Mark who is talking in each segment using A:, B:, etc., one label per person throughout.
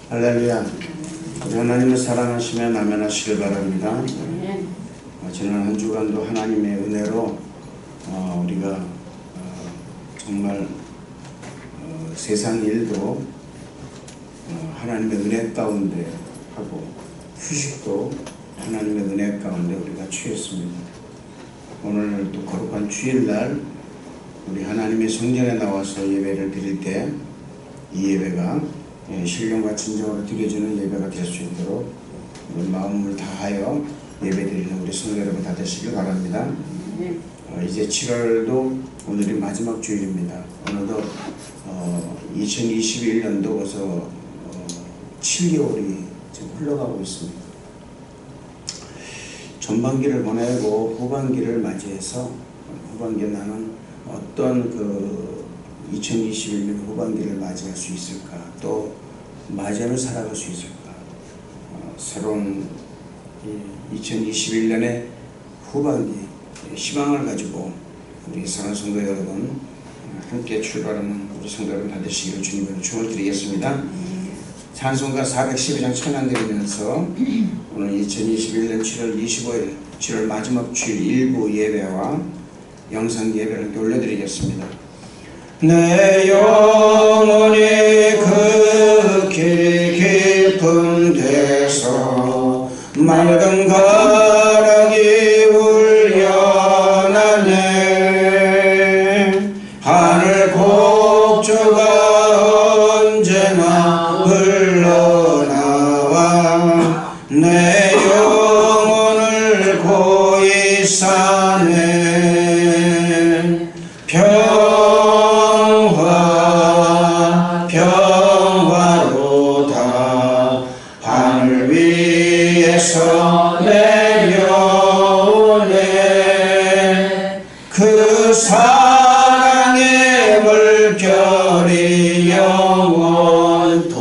A: 할렐루야. 하나님을 사랑하시며 나면하시길 바랍니다. 지난 한 주간도 하나님의 은혜로 우리가 정말 세상 일도 하나님의 은혜 가운데 하고 휴식도 하나님의 은혜 가운데 우리가 취했습니다. 오늘 또 거룩한 주일날 우리 하나님의 성전에 나와서 예배를 드릴 때 이 예배가 신령과 진정으로 드려지는 예배가 될 수 있도록 우리 마음을 다하여 예배드리는 우리 성도 여러분 다 되시길 바랍니다. 이제 7월도 오늘이 마지막 주일입니다. 어느덧 2021년도 벌써 7개월이 지금 흘러가고 있습니다. 전반기를 보내고 후반기를 맞이해서 후반기에 나는 어떤 2021년 후반기를 맞이할 수 있을까, 또 맞이하며 살아갈 수 있을까, 새로운 2021년의 후반기 희망을 가지고 우리 사랑하는 성도 여러분 함께 출발하는 우리 성도 여러분 다 되시기를 주님으로 축원을 드리겠습니다. 찬송가 412장 찬양 드리면서 오늘 2021년 7월 25일 7월 마지막 주일 일부 예배와 영상 예배를 올려드리겠습니다. 내 영혼이 극히 깊은 데서 맑은 가락이 울려나네. 하늘 곡조가 언제나 흘러나와 내 영혼을 고이 싸네. 평화로다 하늘 위에서 내려오네. 그 사랑의 물결이 영원토록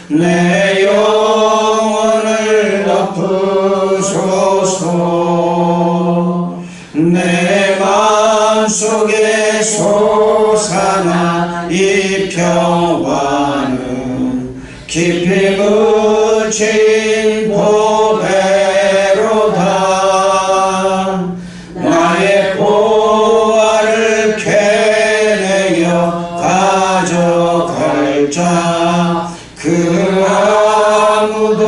A: 내 영혼을 덮으소서. 내 마음속에 솟아나 이 평화는 깊이 묻힌 보배로다. 나의 보화를 캐내어 가져갈 자 그 아무도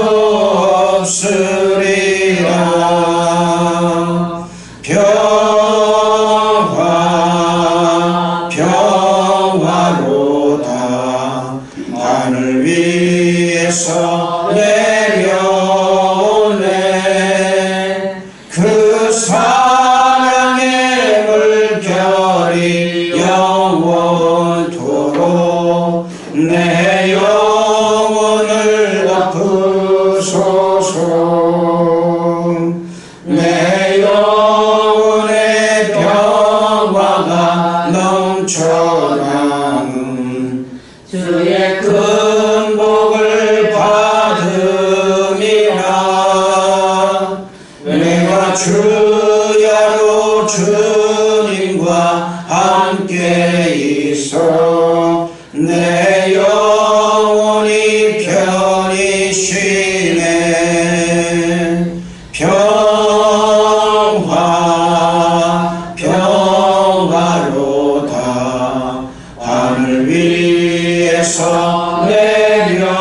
A: 없으리라. 평화로다 하늘 위에서 내려오네. 그 사랑의 물결이 영원토록 내 영혼을 덮으소서. 내 영혼의 평화가 넘쳐나는 주의 큰 복을 받음이라. 내가 주야로 주님과 함께 있어 내 영혼이 편히 쉬네. 평화로다 하늘 위에서 내려오네.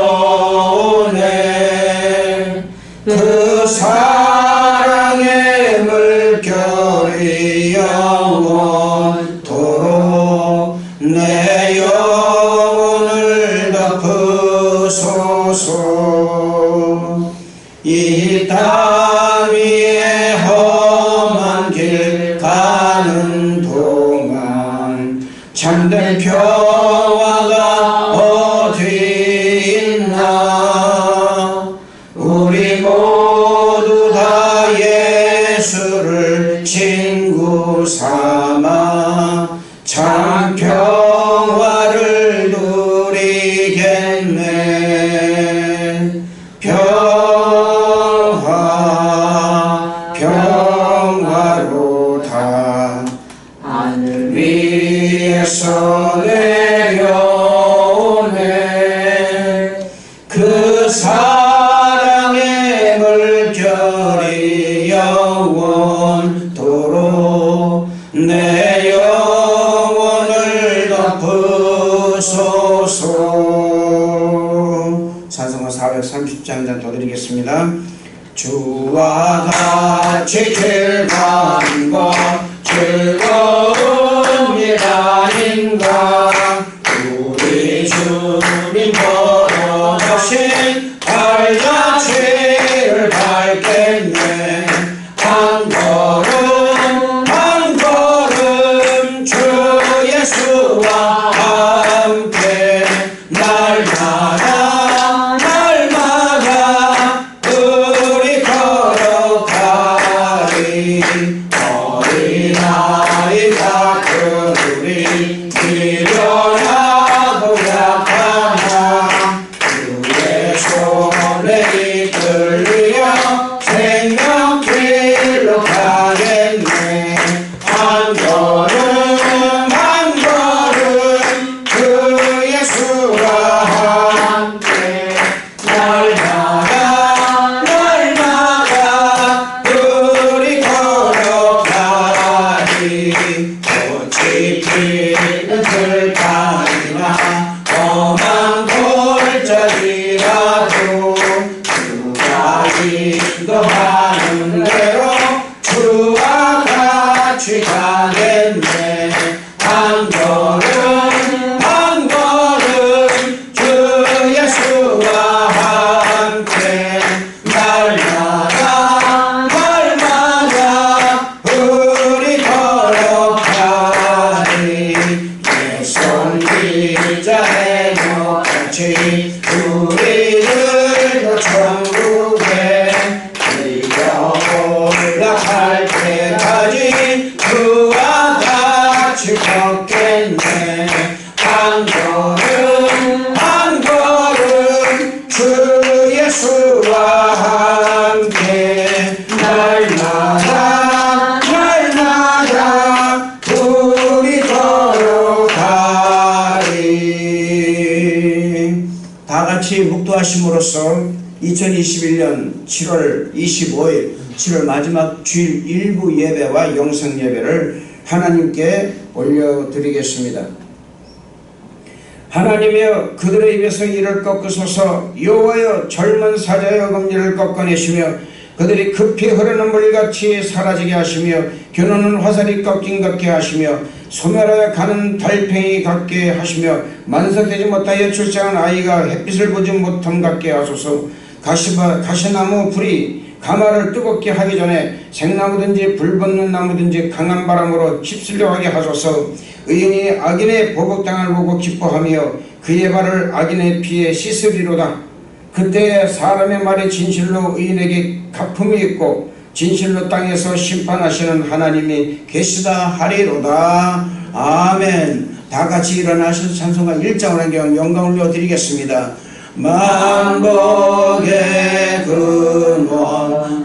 A: 그 사랑의 물결이 영원토록 내 영혼을 덮으소서. 이 땅 위에 험한 길 가는 동안 참된 평화가 어디 있나. 우리 모두 다 예수를 친구 삼아 참 평화를 누리겠네. 평화로다 하늘 위에서 내려오네. 하소서. 찬송가 430장 한 잔 더 드리겠습니다. 주와 같이 즐거운 것 즐거운 일 아닌가. 우리 주님 걸어가신 발자취를 밟겠네. 한 걸음 한 걸음 주 예수와 함께 날마다 날마다 우리 걸어가리. 어린아이가 그들이 미련하고 약하나 그의 손에 이끌려 생명길로 가겠네. 한 걸음 한 걸음 그 예수와 함께 날마다 날마다 우리 걸어가리. 꽃이 피는 들판이나 험한 골짜기라도 주가 인도하는 대로 주와 같이 가겠네. 한 걸음 한 걸음 주 예수와 함께 날마다 날마다 우리 걸어가리. 내 손 길자의 몫같이 우리들도 천국에 이겨 올라갈 때까지 주와 같이 걷겠네. 한 걸음 한 걸음 주 예수와 함께 날마다 날마다 우리 걸어가리. 다같이 묵도하심으로써 2021년 7월 25일 7월 마지막 주일 일부 예배와 영상 예배를 하나님께 올려드리겠습니다. 하나님이여 그들의 입에서 이를 꺾으소서. 여호와여 젊은 사자의 검지를 꺾어내시며 그들이 급히 흐르는 물같이 사라지게 하시며 겨누는 화살이 꺾인 같게 하시며 소멸하여 가는 달팽이 같게 하시며 만삭되지 못하여 출생한 아이가 햇빛을 보지 못함 같게 하소서. 가시나무 불이 가마를 뜨겁게 하기 전에 생나무든지 불붙는 나무든지 강한 바람으로 휩쓸려 가게 하소서. 의인이 악인의 보복당을 보고 기뻐하며 그의 발을 악인의 피에 씻으리로다. 그때 사람의 말이 진실로 의인에게 갚음이 있고 진실로 땅에서 심판하시는 하나님이 계시다 하리로다. 아멘. 다같이 일어나셔서 찬송가 1장을 한경 영광을 올려드리겠습니다. 만복의 근원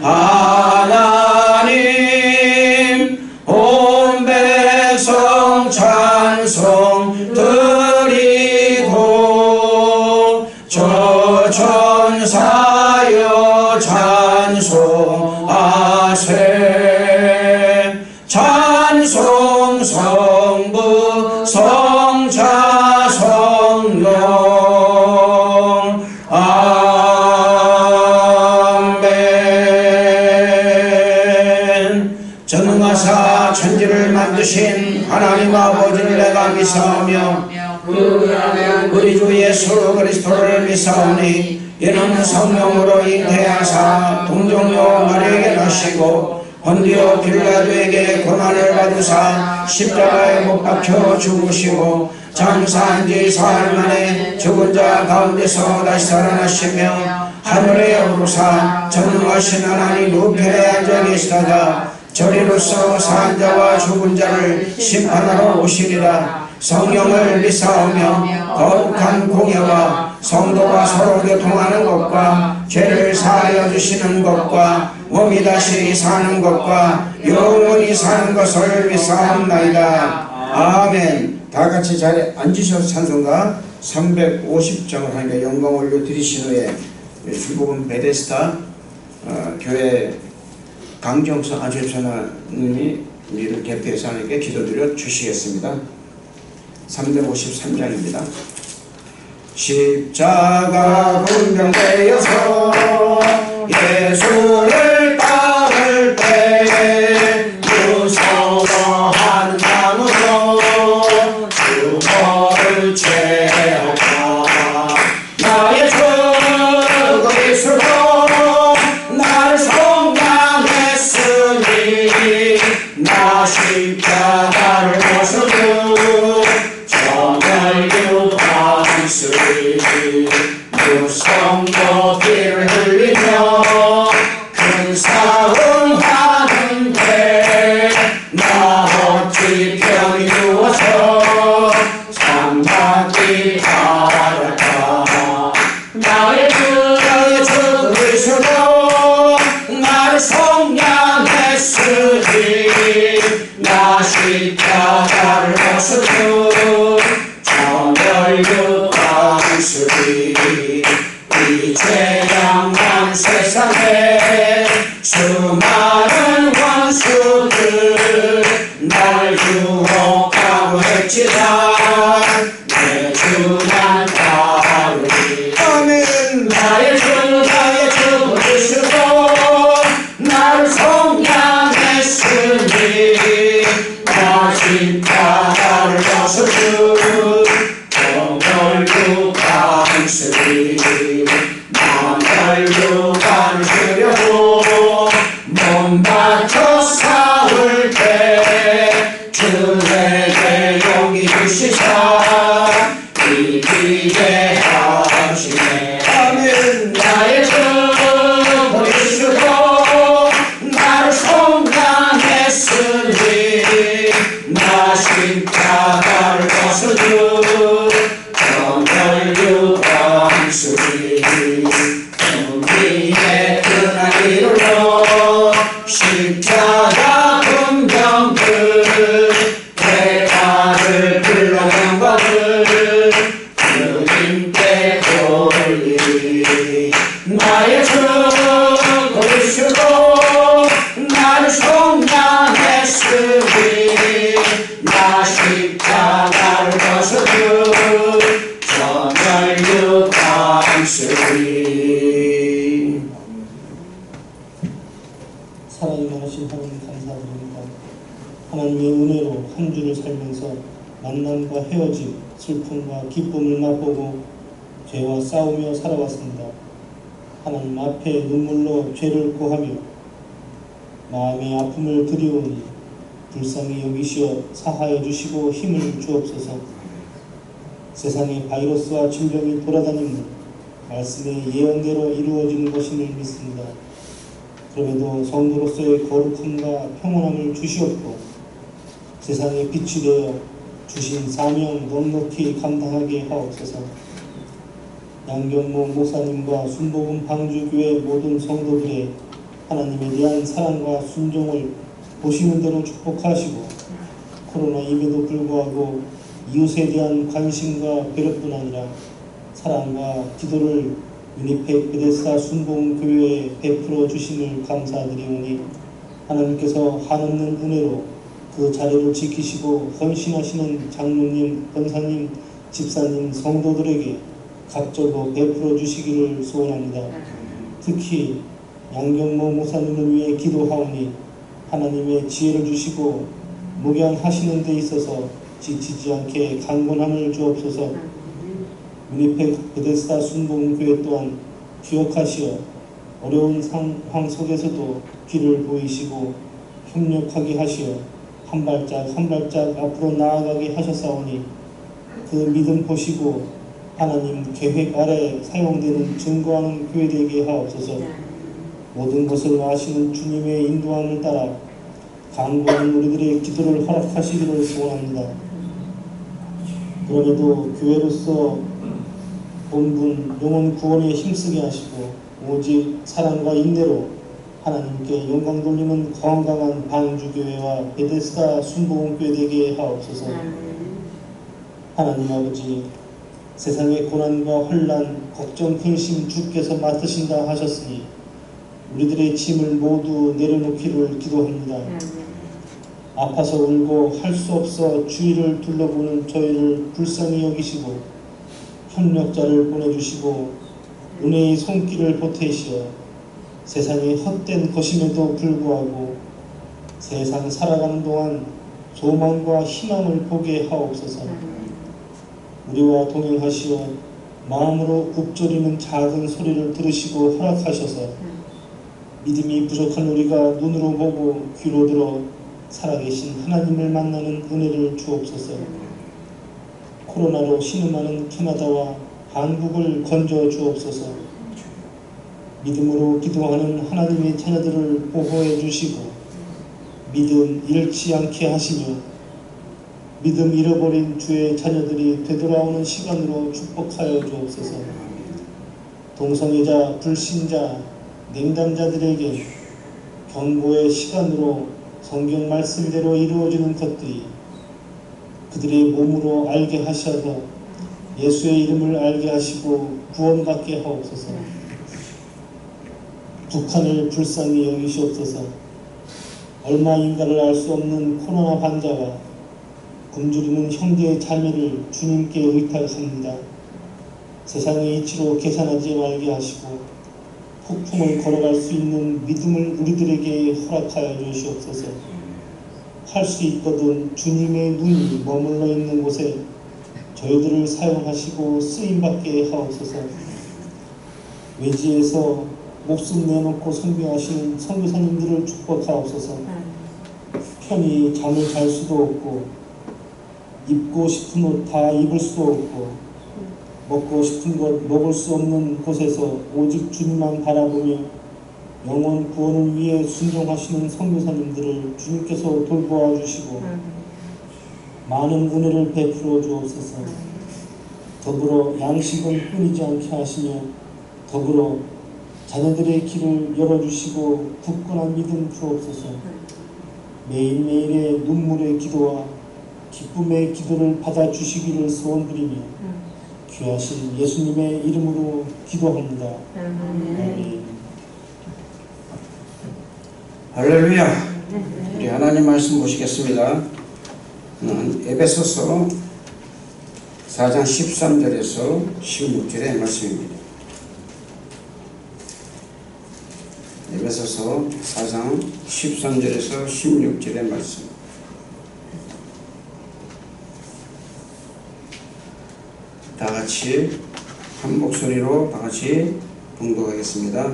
A: 하나님 온 백성 찬송 드리고 저 천사여 찬송하세. 찬송 성부 성자 성령 아멘. 전능하사 천지를 만드신 하나님 아버지를 내가 믿사오며 우리 주 예수 그리스도를 믿사오니 이는 성령으로 잉태하사 동정녀 마리아에게 나시고 본디오 빌라도에게 고난을 받으사 십자가에 못 박혀 죽으시고 장사한 지 사흘 만에 죽은 자 가운데서 다시 살아나시며 하늘에 오르사 전능하신 하나님 우편에 앉아 계시다가 저리로서 산 자와 죽은 자를 심판하러 오시리라. 성령을 믿사오며 거룩한 공예와 성도가 서로 교통하는 것과 죄를 사하여 주시는 것과 몸이 다시 사는 것과 영원히 사는 것을 믿사옵나이다. 아멘. 다같이 자리에 앉으셔서 찬송가 350장을 하니까 영광 올려드리신 후에 중국은 베데스다 교회 강정서 아주천하님이 우리를 대표해서 하나님께 기도드려 주시겠습니다. 353장입니다. 십자가 군병되어서 예수를 따를 때 무서워하는 마음으로 주먹을 채우라. 나의 주 그리스도 나를 속량했으니 나 십자가를 벗어도 정결 유방스리 무성도 피를 흘리며 근사응하는데 나 어찌 병이 누워서 상받기 바랄까. 나의 주 그리스도 나를 속량했으니 나 십자가를 벗어도 정결 유방스리 이제 양만 세상에 수많은 원수들 날 유혹하고 했지만 내 주 난 따르리. 아멘. 나의 주 그리스도 나를 속량했으니 나 십자가를 벗어도 정결 유방스리 남들 유방스려고 몸 바쳐 싸울 때 주에게 용기 주시사 이기게 하시네. 아멘. 나의 주 그리스도 나를 속량했으니 나 십자가를 벗어도 정결 유방스리 우리의 흔한 이름으로 십자가 군병들 대가를 불러낸 법을 주님께 돌리리. 나의 주 그리스도 나를 속량했으니 나 십자가를 벗어도 정결 유방스리.
B: 사랑이 많으신 하나님 감사드립니다. 하나님의 은혜로 한 주를 살면서 만남과 헤어짐, 슬픔과 기쁨을 맛보고 죄와 싸우며 살아왔습니다. 하나님 앞에 눈물로 죄를 고하며 마음의 아픔을 드리오니 불쌍히 여기시어 사하여 주시고 힘을 주옵소서. 세상에 바이러스와 질병이 돌아다니는 말씀의 예언대로 이루어지는 것임을 믿습니다. 그럼에도 성도로서의 거룩함과 평온함을 주시옵고 세상에 빛이 되어 주신 사명 넉넉히 감당하게 하옵소서. 양경모 목사님과 순복음 방주교회 모든 성도들의 하나님에 대한 사랑과 순종을 보시는 대로 축복하시고 코로나 임에도 불구하고 이웃에 대한 관심과 배려뿐 아니라 사랑과 기도를 위니펙 베데스다 순복음교회에 베풀어 주심을 감사드리오니 하나님께서 한없는 은혜로 그 자리를 지키시고 헌신하시는 장로님, 권사님, 집사님, 성도들에게 갑절로 베풀어 주시기를 소원합니다. 특히 양경모 목사님을 위해 기도하오니 하나님의 지혜를 주시고 목양하시는 데 있어서 지치지 않게 강건함을 주옵소서. 위니펙 베데스다 순복음교회 또한 기억하시어 어려운 상황 속에서도 길을 보이시고 협력하게 하시어 한 발짝 한 발짝 앞으로 나아가게 하셨사오니 그 믿음 보시고 하나님 계획 아래 사용되는 증거하는 교회 되게 하옵소서. 모든 것을 아시는 주님의 인도함을 따라 간구하는 우리들의 기도를 허락하시기를 소원합니다. 그럼에도 교회로서 본분 영혼 구원에 힘쓰게 하시고 오직 사랑과 인내로 하나님께 영광 돌리는 건강한 방주교회와 베데스다 순복음교회 되게 하옵소서. 하나님 아버지, 세상의 고난과 혼란, 걱정, 근심 주께서 맡으신다 하셨으니 우리들의 짐을 모두 내려놓기를 기도합니다. 아파서 울고 할 수 없어 주위를 둘러보는 저희를 불쌍히 여기시고 협력자를 보내주시고 은혜의 손길을 보태시어 세상이 헛된 것임에도 불구하고 세상 살아가는 동안 소망과 희망을 보게 하옵소서. 우리와 동행하시어 마음으로 읊조리는 작은 소리를 들으시고 허락하셔서 믿음이 부족한 우리가 눈으로 보고 귀로 들어 살아계신 하나님을 만나는 은혜를 주옵소서. 코로나로 신음하는 캐나다와 한국을 건져 주옵소서. 믿음으로 기도하는 하나님의 자녀들을 보호해 주시고 믿음 잃지 않게 하시며 믿음 잃어버린 주의 자녀들이 되돌아오는 시간으로 축복하여 주옵소서. 동성애자, 불신자, 냉담자들에게 경고의 시간으로 성경 말씀대로 이루어지는 것들이 그들의 몸으로 알게 하셔서 예수의 이름을 알게 하시고 구원받게 하옵소서. 북한을 불쌍히 여기시옵소서. 얼마인가를 알 수 없는 코로나 환자와 굶주리는 형제 자매를 주님께 의탁합니다. 세상의 이치로 계산하지 말게 하시고 폭풍을 걸어갈 수 있는 믿음을 우리들에게 허락하여 주시옵소서. 할 수 있거든 주님의 눈이 머물러 있는 곳에 저희들을 사용하시고 쓰임받게 하옵소서. 외지에서 목숨 내놓고 선교하시는 선교사님들을 축복하옵소서. 편히 잠을 잘 수도 없고 입고 싶은 옷 다 입을 수도 없고 먹고 싶은 것 먹을 수 없는 곳에서 오직 주님만 바라보며 영혼 구원을 위해 순종하시는 선교사님들을 주님께서 돌보아 주시고 많은 은혜를 베풀어 주옵소서. 더불어 양식을 끊이지 않게 하시며 더불어 자녀들의 길을 열어주시고 굳건한 믿음 주옵소서. 매일매일의 눈물의 기도와 기쁨의 기도를 받아주시기를 소원드리며 귀하신 예수님의 이름으로 기도합니다. 아멘.
A: 할렐루야. 우리 하나님 말씀 보시겠습니다. 에베소서 4장 13절에서 16절의 말씀입니다. 에베소서 4장 13절에서 16절의 말씀. 다 같이 한 목소리로 다 같이 봉독하겠습니다.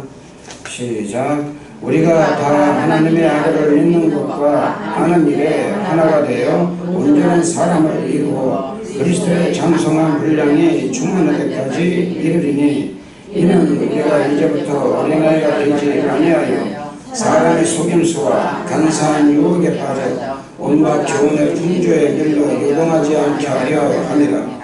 A: 시작. 우리가 다 하나님의 아들을 믿는 것과 하는 일에 하나가 되어 온전한 사람을 이루어 그리스도의 장성한 분량이 충만할 때까지 이르리니 이는 우리가 이제부터 어린아이가 되지 아니하여 사람의 속임수와 간사한 유혹에 빠져 온갖 교훈의 풍조에 밀려 요동하지 않게 하려 함이라.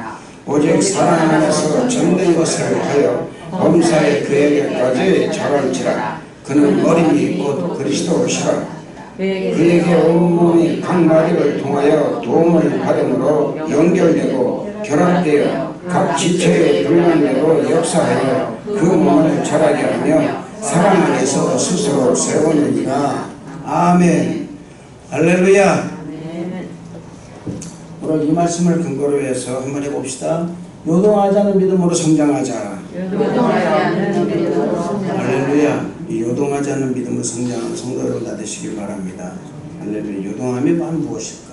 A: 오직 사랑 안에서 전된 것을 하여 범사에 그에게까지 자랄지라. 그는 머리니 곧 그리스도시라. 그에게 온몸이 각 마디를 통하여 도움을 받음으로 연결되고 결합되어 각 지체의 분량대로 역사하여 그 몸을 자라게 하며 사랑 안에서 스스로 세우느니라. 아멘. 할렐루야. 오늘 이 말씀을 근거로 해서 한번 해봅시다. 요동하지 않는 믿음으로 성장하자. 할렐루야. 이 요동하지 않는 믿음으로 성장하는 성도 여러분 다 되시길 바랍니다. 할렐루야. 요동함이 무엇일까?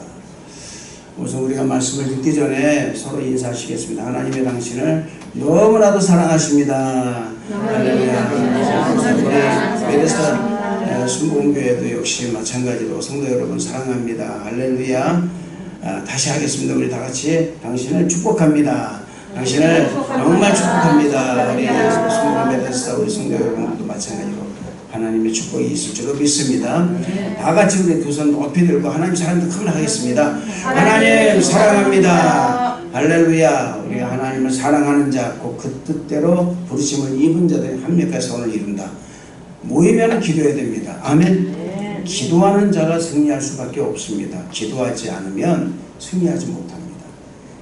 A: 우선 우리가 말씀을 듣기 전에 서로 인사하시겠습니다. 하나님의 당신을 너무나도 사랑하십니다. 할렐루야. 베데스다 순복음교회도 역시 마찬가지로 성도 여러분 사랑합니다. 할렐루야. 다시 하겠습니다. 우리 다 같이 당신을 축복합니다. 당신을 정말 축복합니다. 우리 순복음 베데스다 우리 성도 여러분도 마찬가지로 하나님의 축복이 있을 줄로 믿습니다. 다 같이 우리 두 손 높이 들고 하나님 사랑도 크게 하겠습니다. 하나님 사랑합니다. 할렐루야. 우리가 하나님을 사랑하는 자, 곧 그 뜻대로 부르심을 입은 자들이 합력해서 오늘 이룬다. 모이면 기도해야 됩니다. 아멘. 기도하는 자가 승리할 수밖에 없습니다. 기도하지 않으면 승리하지 못합니다.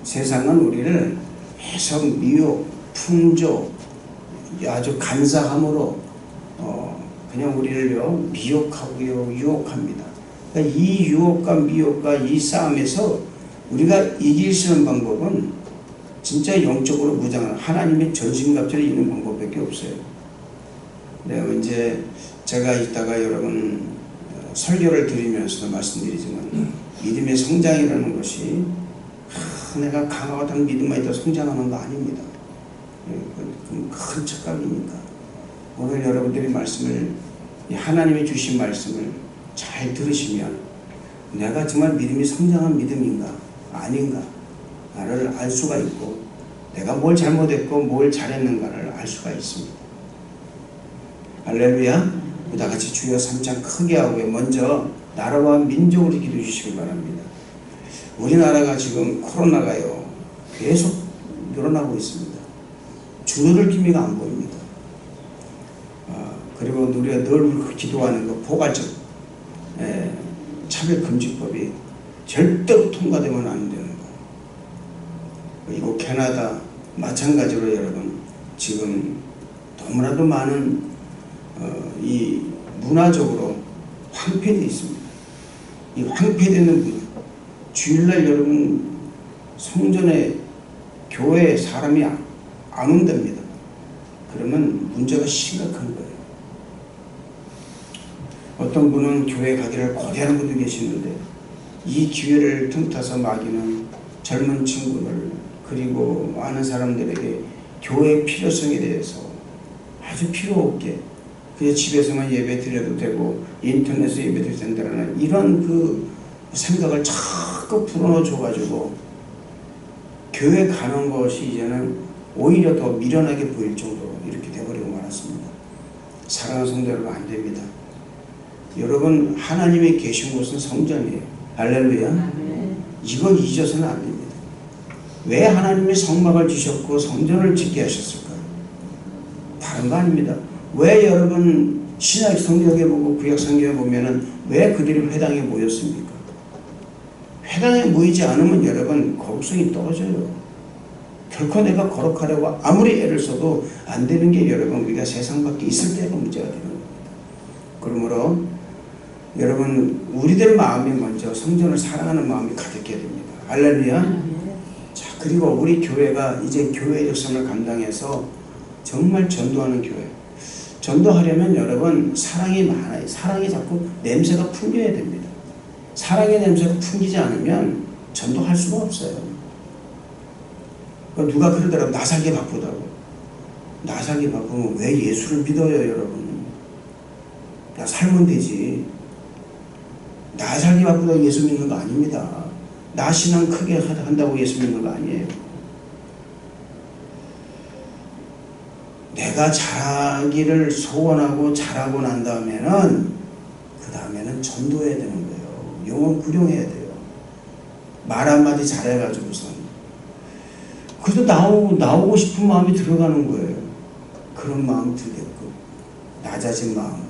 A: 세상은 우리를 해석, 미혹, 풍조, 아주 간사함으로 그냥 우리를요 미혹하고요 유혹합니다. 그러니까 이 유혹과 미혹과 이 싸움에서 우리가 이길 수 있는 방법은 진짜 영적으로 무장을 하나님의 전신갑주를 입는 방법밖에 없어요. 내가 이제 제가 이따가 여러분 설교를 드리면서도 말씀드리지만 믿음의 성장이라는 것이 내가 강하고 믿음만 있다 성장하는 거 아닙니다. 큰 착각이니까 오늘 여러분들이 말씀을 하나님이 주신 말씀을 잘 들으시면 내가 정말 믿음이 성장한 믿음인가 아닌가 나를 알 수가 있고 내가 뭘 잘못했고 뭘 잘했는가를 알 수가 있습니다. 할렐루야. 다 같이 주여 3장 크게 하고요. 먼저 나라와 민족을 기도해 주시기 바랍니다. 우리나라가 지금 코로나가요 계속 늘어나고 있습니다. 줄어들 기미가 안 보입니다. 그리고 우리가 늘 기도하는 그 포괄적 차별금지법이 절대로 통과되면 안 되는 거. 그리고 캐나다 마찬가지로 여러분 지금 너무나도 많은 이 문화적으로 황폐되어 있습니다. 이 황폐되는 문화. 주일날 여러분 성전에 교회에 사람이 안 온답니다. 그러면 문제가 심각한 거예요. 어떤 분은 교회 가기를 고대하는 분도 계시는데 이 기회를 틈타서 마귀는 젊은 친구들 그리고 많은 사람들에게 교회의 필요성에 대해서 아주 필요 없게 그냥 집에서만 예배 드려도 되고 인터넷에 예배 드려도 된다는 이런 그 생각을 자꾸 불어넣어 줘가지고 교회 가는 것이 이제는 오히려 더 미련하게 보일 정도로 이렇게 돼버리고 말았습니다. 사랑하는 성도 여러분 안 됩니다. 여러분 하나님이 계신 곳은 성전이에요. 할렐루야. 이거 잊어서는 안 됩니다. 왜 하나님이 성막을 주셨고 성전을 짓게 하셨을까요? 다른 거 아닙니다. 왜 여러분 신약 성경에 보고 구약 성경에 보면은 왜 그들이 회당에 모였습니까? 회당에 모이지 않으면 여러분 거룩성이 떨어져요. 결코 내가 거룩하려고 아무리 애를 써도 안 되는 게 여러분 우리가 세상 밖에 있을 때가 문제가 되는 겁니다. 그러므로 여러분 우리들 마음이 먼저 성전을 사랑하는 마음이 가득해야 됩니다. 할렐루야. 자 그리고 우리 교회가 이제 교회의 역성을 감당해서 정말 전도하는 교회. 전도하려면 여러분 사랑이 많아요. 사랑이 자꾸 냄새가 풍겨야 됩니다. 사랑의 냄새가 풍기지 않으면 전도할 수가 없어요. 누가 그러더라고 나 살기 바쁘다고. 나 살기 바쁘면 왜 예수를 믿어요 여러분. 나 살면 되지. 나 살기 바쁘다고 예수 믿는 거 아닙니다. 나 신앙 크게 한다고 예수 믿는 거 아니에요. 내가 잘하기를 소원하고 잘하고 난 다음에는 그 다음에는 전도해야 되는 거예요. 영혼 구령해야 돼요. 말 한마디 잘해가지고선 그래도 나오고 싶은 마음이 들어가는 거예요. 그런 마음 들게끔 낮아진 마음으로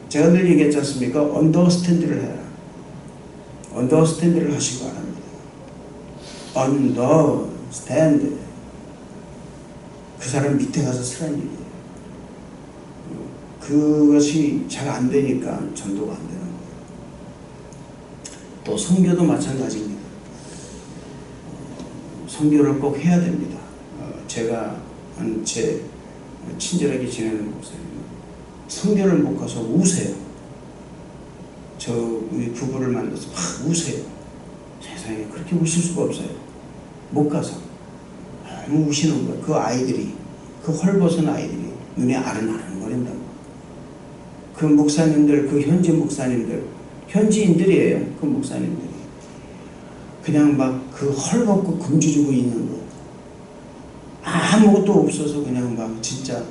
A: 제가 늘 얘기했지 않습니까? 언더스탠드를 해라. 언더스탠드를 하시기 바랍니다. 언더스탠드. 그 사람 밑에 가서 쓰라는 얘기예요. 그것이 잘 안 되니까 전도가 안 되는 거예요. 또 선교도 마찬가지입니다. 선교를 꼭 해야 됩니다. 제가 제 친절하게 지내는 목사님 선교를 못 가서 우세요. 우리 부부를 만나서 막 우세요. 세상에 그렇게 우실 수가 없어요. 못 가서 너무 우시는 거예요. 그 아이들이 그 헐벗은 아이들이 눈에 아른아른거린다고. 그 목사님들 그 현지 목사님들 현지인들이에요. 그 목사님들이 그냥 막 그 헐벗고 금주주고 있는 거 아무것도 없어서 그냥 막 진짜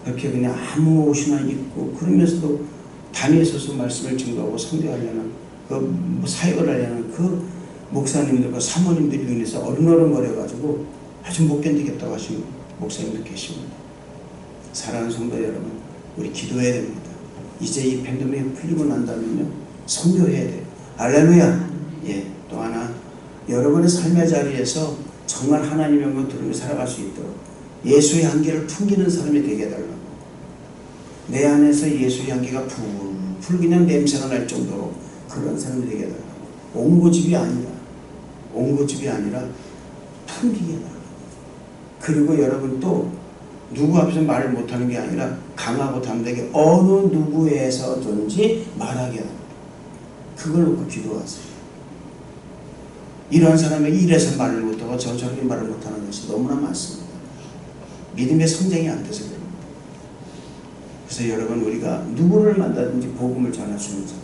A: 그렇게 그냥 아무 옷이나 입고 그러면서도 단위에 서서 말씀을 증거하고 선교하려는 그 사역을 하려는 그 목사님들과 사모님들이 눈에서 어른어른거려가지고 아주 못 견디겠다고 하시는 목사님도 계십니다. 사랑하는 성도 여러분 우리 기도해야 됩니다. 이제 이 팬데믹이 풀리고 난다면요 선교해야 돼요. 할렐루야. 예, 또 하나 여러분의 삶의 자리에서 정말 하나님의 영광 들으며 살아갈 수 있도록 예수의 향기를 풍기는 사람이 되게 해달라고. 내 안에서 예수의 향기가 풀 그냥 냄새가 날 정도로 그런 사람이 되게 해달라고. 옹고집이 아니라 옹고집이 아니라 풍기게 나아가는 거예요. 그리고 여러분 또 누구 앞에서 말을 못하는 게 아니라 강하고 담대하게 어느 누구에서든지 말하게 하는 거예요. 그걸 놓고 기도하세요. 이런 사람에게 이래서 말을 못하고 저렇게 말을 못하는 것이 너무나 많습니다. 믿음의 성장이 안 돼서 그럽니다. 그래서 여러분 우리가 누구를 만나든지 복음을 전할 수 있는 사람.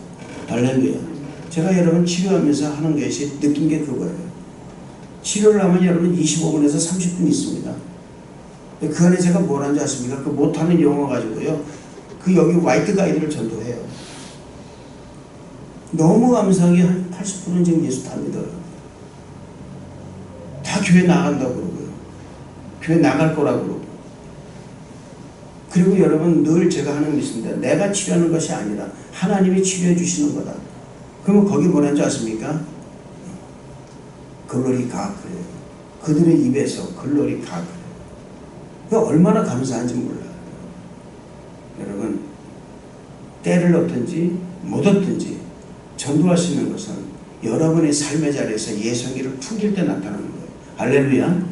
A: 할렐루야. 제가 여러분 치료하면서 하는 것이 느낀 게 그거예요. 치료를 하면 여러분 25분에서 30분 있습니다. 그 안에 제가 뭘 하는지 아십니까? 그 못하는 용어 가지고요. 그 여기 화이트 가이드를 전도해요. 너무 감사하게 한 80%는 지금 예수 다 믿어요. 다 교회 나간다고 그러고요. 교회 나갈 거라고 그러고. 그리고 여러분 늘 제가 하는 게 있습니다. 내가 치료하는 것이 아니라 하나님이 치료해 주시는 거다. 그러면 거기 뭐라는지 아십니까? 글로리 가 그래요. 그들의 입에서 글로리 가 그래요. 그 얼마나 감사한지 몰라요. 여러분 때를 얻든지 못 얻든지 전도하시는 것은 여러분의 삶의 자리에서 예성기를 풍길 때 나타나는 거예요. 할렐루야.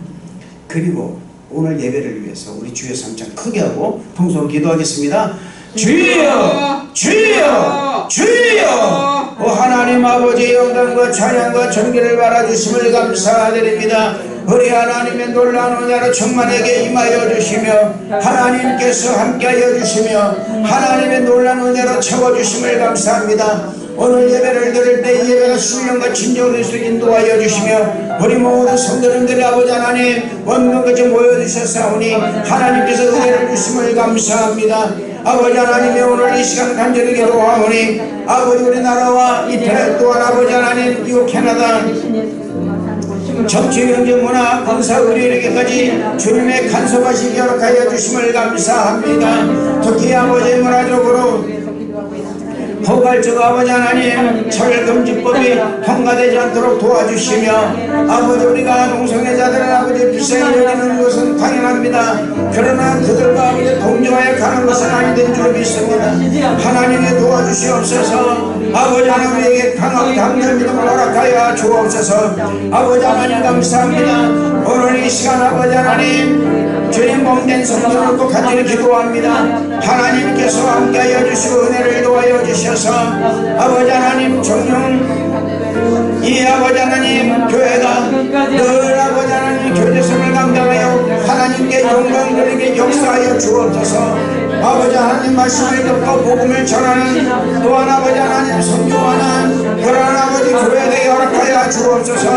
A: 그리고 오늘 예배를 위해서 우리 주의 삼창 크게 하고 통성으로 기도하겠습니다. 주여 주여 주여 오 하나님 아버지 영광과 찬양과 존귀를 받아주심을 감사드립니다. 우리 하나님의 놀라운 은혜로 충만하게 임하여 주시며 하나님께서 함께하여 주시며 하나님의 놀라운 은혜로 채워주심을 감사합니다. 오늘 예배를 드릴 때 이 예배가 순종과 진정으로 인도하여 주시며 우리 모든 성도님들의 아버지 하나님 원명같이 모여주셨사오니 하나님께서 은혜를 주심을 감사합니다. 아버지 하나님의 오늘 이 시간 간절히 기도하오니 아버지 우리나라와 이태리 또한 아버지 하나님 이곳 캐나다 정치, 경제, 문화, 군사, 의료에게까지 주님의 간섭하시기 허락하여 주심을 감사합니다. 특히 아버지의 문화적으로 포괄적 아버지 하나님 철금지법이 통과되지 않도록 도와주시며 아버지 우리가 농성의 자들은 아버지 비싸게 여기는 것은 당연합니다. 그러나 그들과 아버지 동조하여 가는 것은 아니된 줄 믿습니다. 하나님이 도와주시옵소서. 아버지 하나님에게 강하고 담대한 믿음을 허락하여 주옵소서. 아버지 하나님 감사합니다. 오늘 이 시간 아버지 하나님 주님 몸된 성도를 꼭 간절히 기도합니다. 하나님께서 함께하여 주시고 은혜를 도와여 주셔서 아버지 하나님 정령 이 아버지 하나님 교회가 늘 아버지 하나님 교제성을 감당하여 하나님께 영광 돌리게 역사하여 주옵소서. 아버지 하나님 말씀을 듣고 복음을 전하는 또한 아버지 하나님 선교하는 그런 아버지 교회에 허락하여 주옵소서.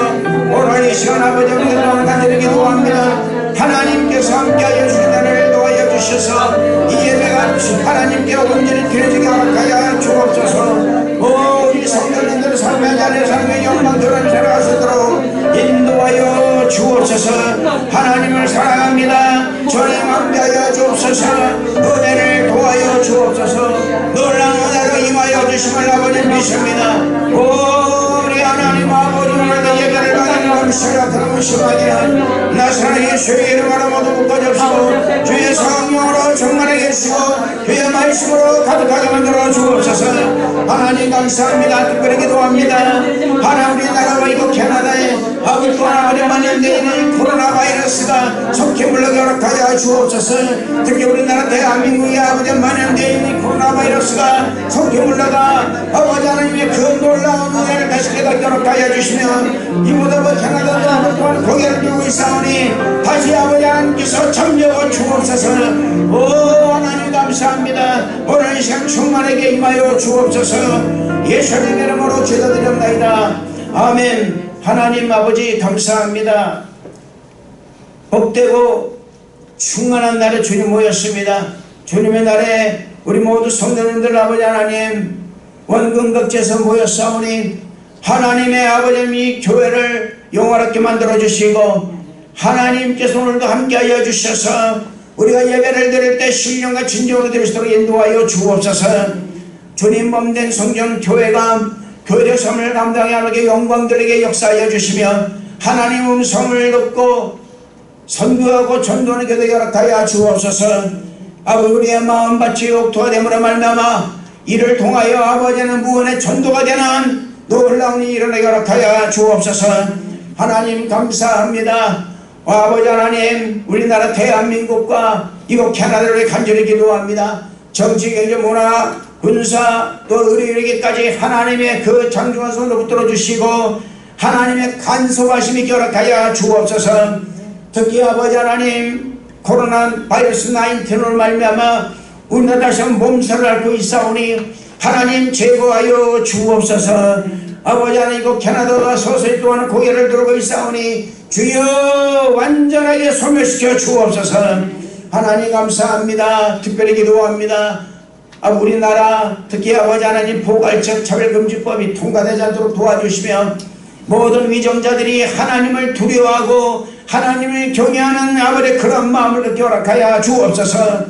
A: 오늘 이 시간 아버지 하나님 간절히 기도합니다. 하나님께서 함께하여 주시다를 도와여 주셔서 이 예배가 하나님께 온전히 드려지게 허락하여 주옵소서. 오 우리 성도님들 삶의 자리에 삶의 영광 드러내 살아가시도록 인도하여 주옵소서. 하나님을 사랑합니다. 주님 함께하여 주옵소서. 은혜를 도와여 주옵소서. 놀라운 은혜로 임하여 주심을 아버지 믿습니다. 오 우리 하나님 아버지 오늘도 예배를 받는 감사가 그러면 심하게 한 나사렛 예수의 이름으로 모두 묶어주시고 주의 성령으로 충만하게 해주시고 주의 말씀으로 가득하게 만들어 주옵소서. 하나님 감사합니다. 특별히 기도합니다. 하나님 우리나라와 이곳 캐나다에 아버지 또한 만연되어 있는 코로나 바이러스가 속히 물러게 허락하여 주옵소서. 특히 우리나라 대한민국에 아버지 만연되어 있는 코로나 바이러스가 속히 물러가 아버지 하나님의 그 놀라운 은혜를 다시 깨닫게 허락하여 주시며 이보다 캐나다도 아버지 또한 고개를 들고 있사오니 다시 아버지 하나님께서 참여하여 주옵소서. 오 하나님 감사합니다. 오늘 이 시간 충만하게 임하여 주옵소서. 예수님 이름으로 기도드립니다. 아멘. 하나님 아버지 감사합니다. 복되고 충만한 날에 주님 모였습니다. 주님의 날에 우리 모두 성도님들 아버지 하나님 원근각지에서 모였사오니 하나님의 아버지 교회를 영화롭게 만들어주시고 하나님께서 오늘도 함께하여 주셔서 우리가 예배를 드릴 때 신령과 진정으로 드릴 수 있도록 인도하여 주옵소서. 주님 몸된 성전 교회가 교회의 삶을 감당하게 영광들에게 역사하여 주시며 하나님 음성을 듣고 선교하고 전도하는 교회에 허락하여 주옵소서. 아버지 우리의 마음밭이 옥토화됨으로 말미암아 이를 통하여 아버지는 무언의 전도가 되는 놀라운 일을 허락하여 주옵소서. 하나님 감사합니다. 아버지 하나님, 우리나라 대한민국과 이곳 캐나다를 간절히 기도합니다. 정치, 경제, 문화, 군사, 또 의료에게까지 하나님의 그 장중한 손으로 붙들어 주시고 하나님의 간섭하심이 결합하여 주옵소서. 특히 아버지 하나님, 코로나 바이러스 19으로 말미암아 우리나라 다시 한번 몸살을 앓고 있사오니 하나님 제거하여 주옵소서. 아버지 하나님, 이곳 캐나다가 서서히 또한 고개를 들고 있사오니 주여 완전하게 소멸시켜 주옵소서. 하나님 감사합니다. 특별히 기도합니다. 우리나라 특히 아버지 하나님 포괄적 차별금지법이 통과되지 않도록 도와주시며 모든 위정자들이 하나님을 두려워하고 하나님을 경외하는 아버지의 그런 마음을 허락하여 주옵소서.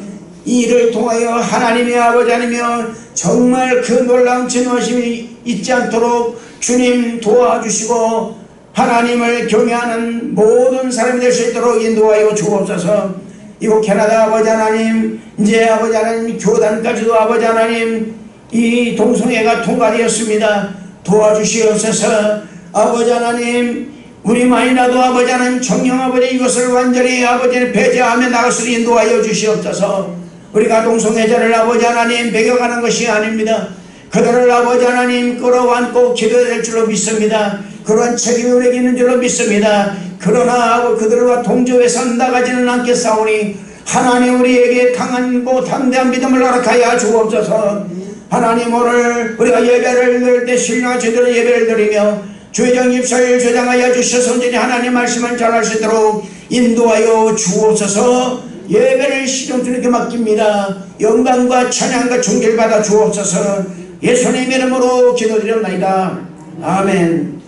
A: 이 일을 통하여 하나님의 아버지 하나님이여 정말 그 놀라운 진노하심이 있지 않도록 주님 도와주시고 하나님을 경외하는 모든 사람이 될 수 있도록 인도하여 주옵소서. 이곳 캐나다 아버지 하나님, 이제 아버지 하나님 교단까지도 아버지 하나님 이 동성애가 통과되었습니다. 도와주시옵소서. 아버지 하나님, 우리만이라도 아버지 하나님 정령 아버지 이것을 완전히 아버지를 배제하며 나갈 수 있도록 인도하여 주시옵소서. 우리가 동성애자를 아버지 하나님 배격하는 것이 아닙니다. 그들을 아버지 하나님 끌어안고 기도해야 될 줄로 믿습니다. 그러한 책임이 우리에게 있는 줄로 믿습니다. 그러나 그들과 동조해서 나가지는 않겠사오니 하나님 우리에게 강한 담대한 믿음을 허락하여 주옵소서. 하나님, 오늘 우리가 예배를 드릴 때 신령한 제대로 예배를 드리며 주의정 입사를 조장하여 주셔서 온전히 하나님 말씀을 전할 수 있도록 인도하여 주옵소서. 예배를 시종 주님께 맡깁니다. 영광과 찬양과 존귀를 받아 주옵소서. 예수님의 이름으로 기도드렸나이다. 아멘.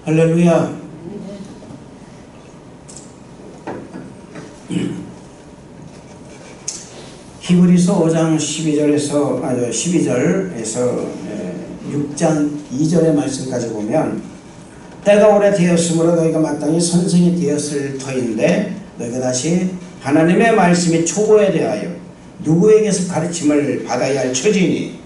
A: 할렐루야. 히브리서 5장 12절에서 6장 2절의 말씀까지 보면 때가 오래되었으므로 너희가 마땅히 선생이 되었을 터인데 너희가 다시 하나님의 말씀이 초보에 대하여 누구에게서 가르침을 받아야 할 처지니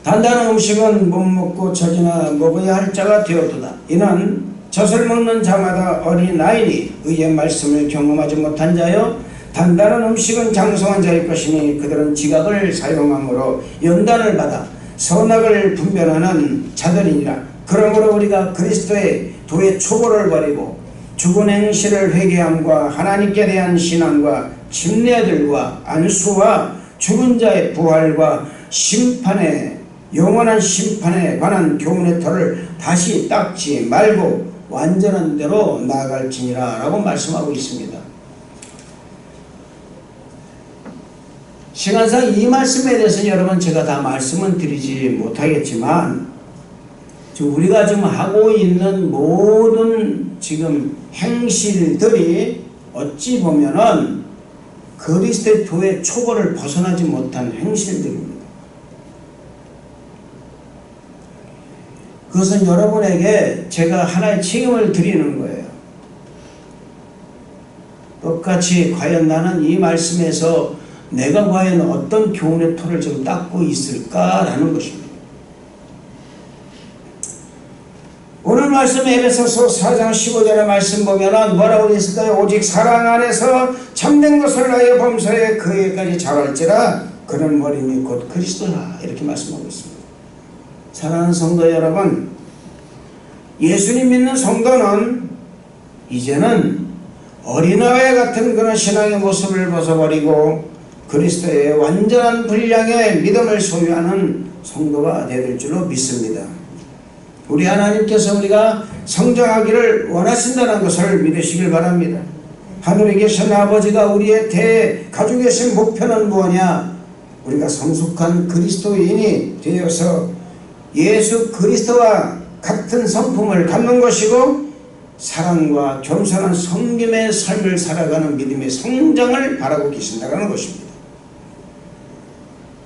A: 단단한 음식은 못 먹고 젖이나 먹어야 할 자가 되었도다. 이는 젖을 먹는 자마다 어린아이니 의의 말씀을 경험하지 못한 자여 단단한 음식은 장성한 자일 것이니 그들은 지각을 사용함으로 연단을 받아 선악을 분별하는 자들이니라. 그러므로 우리가 그리스도의 도의 초보를 버리고 죽은 행실을 회개함과 하나님께 대한 신앙과 침례들과 안수와 죽은 자의 부활과 심판의 영원한 심판에 관한 교훈의 터를 다시 닦지 말고 완전한 대로 나아갈지니라 라고 말씀하고 있습니다. 시간상 이 말씀에 대해서 여러분 제가 다 말씀은 드리지 못하겠지만 우리가 지금 하고 있는 모든 지금 행실들이 어찌 보면은 그리스도의 도의 초보를 벗어나지 못한 행실들입니다. 그것은 여러분에게 제가 하나의 책임을 드리는 거예요. 똑같이 과연 나는 이 말씀에서 내가 과연 어떤 교훈의 터를 좀 닦고 있을까라는 것입니다. 오늘 말씀 에베소서 4장 15절의 말씀 보면은 뭐라고 있을까요? 오직 사랑 안에서 참된 것을 하여 범사에 그에까지 자랄지라 그는 머리니 곧 그리스도라 이렇게 말씀하고 있습니다. 사랑하는 성도 여러분, 예수님 믿는 성도는 이제는 어린아이 같은 그런 신앙의 모습을 벗어버리고 그리스도의 완전한 분량의 믿음을 소유하는 성도가 되어야 될 줄로 믿습니다. 우리 하나님께서 우리가 성장하기를 원하신다는 것을 믿으시길 바랍니다. 하늘에 계신 아버지가 우리의 가지고 계신 목표는 무엇이냐? 우리가 성숙한 그리스도인이 되어서 예수 그리스도와 같은 성품을 갖는 것이고 사랑과 겸손한 섬김의 삶을 살아가는 믿음의 성장을 바라고 계신다는 것입니다.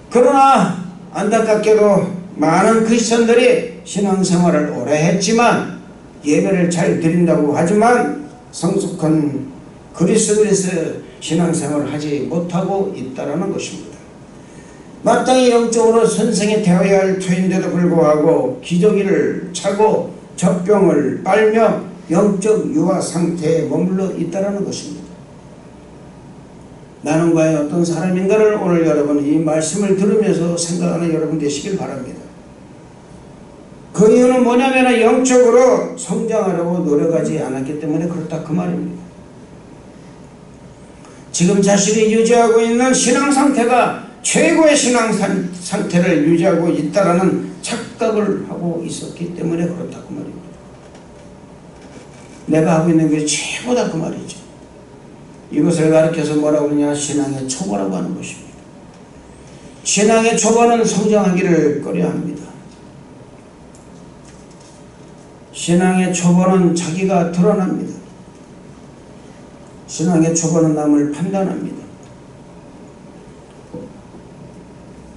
A: 그러나 안타깝게도 많은 크리스천들이 신앙생활을 오래 했지만 예배를 잘 드린다고 하지만 성숙한 그리스도인에서 신앙생활을 하지 못하고 있다는 것입니다. 마땅히 영적으로 선생이 되어야 할 터인데도 불구하고 기저귀를 차고 젖병을 빨며 영적 유아 상태에 머물러 있다는 것입니다. 나는 과연 어떤 사람인가를 오늘 여러분 이 말씀을 들으면서 생각하는 여러분 되시길 바랍니다. 그 이유는 뭐냐면 영적으로 성장하려고 노력하지 않았기 때문에 그렇다 그 말입니다. 지금 자신이 유지하고 있는 신앙 상태가 최고의 신앙 상태를 유지하고 있다라는 착각을 하고 있었기 때문에 그렇다 그 말입니다. 내가 하고 있는 게 최고다 그 말이죠. 이것을 가르쳐서 뭐라고 그러냐, 신앙의 초보라고 하는 것입니다. 신앙의 초보는 성장하기를 꺼려합니다. 신앙의 초보는 자기가 드러납니다. 신앙의 초보는 남을 판단합니다.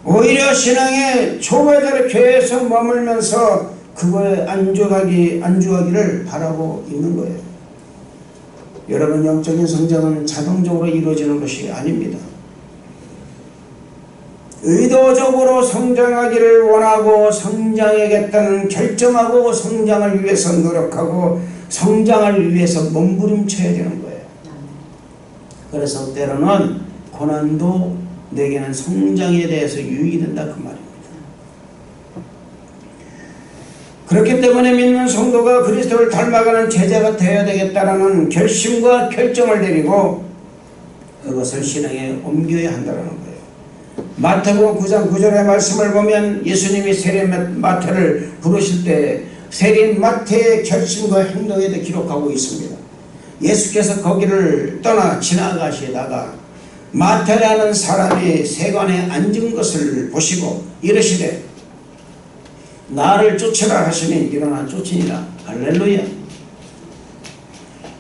A: 오히려 신앙의 초보자를 계속 머물면서 그거에 안주하기를 바라고 있는 거예요. 여러분, 영적인 성장은 자동적으로 이루어지는 것이 아닙니다. 의도적으로 성장하기를 원하고 성장하겠다는 결정하고 성장을 위해서 노력하고 성장을 위해서 몸부림쳐야 되는 거예요. 그래서 때로는 고난도 내게는 성장에 대해서 유익이 된다 그 말입니다. 그렇기 때문에 믿는 성도가 그리스도를 닮아가는 제자가 되어야 되겠다라는 결심과 결정을 내리고 그것을 신앙에 옮겨야 한다는 거예요. 마태복음 9장 9절의 말씀을 보면 예수님이 세린 마태를 부르실 때 세린 마태의 결심과 행동에 대해 기록하고 있습니다. 예수께서 거기를 떠나 지나가시다가 마태라는 사람이 세관에 앉은 것을 보시고 이르시되 나를 쫓으라 하시니 일어나 쫓으니라. 할렐루야.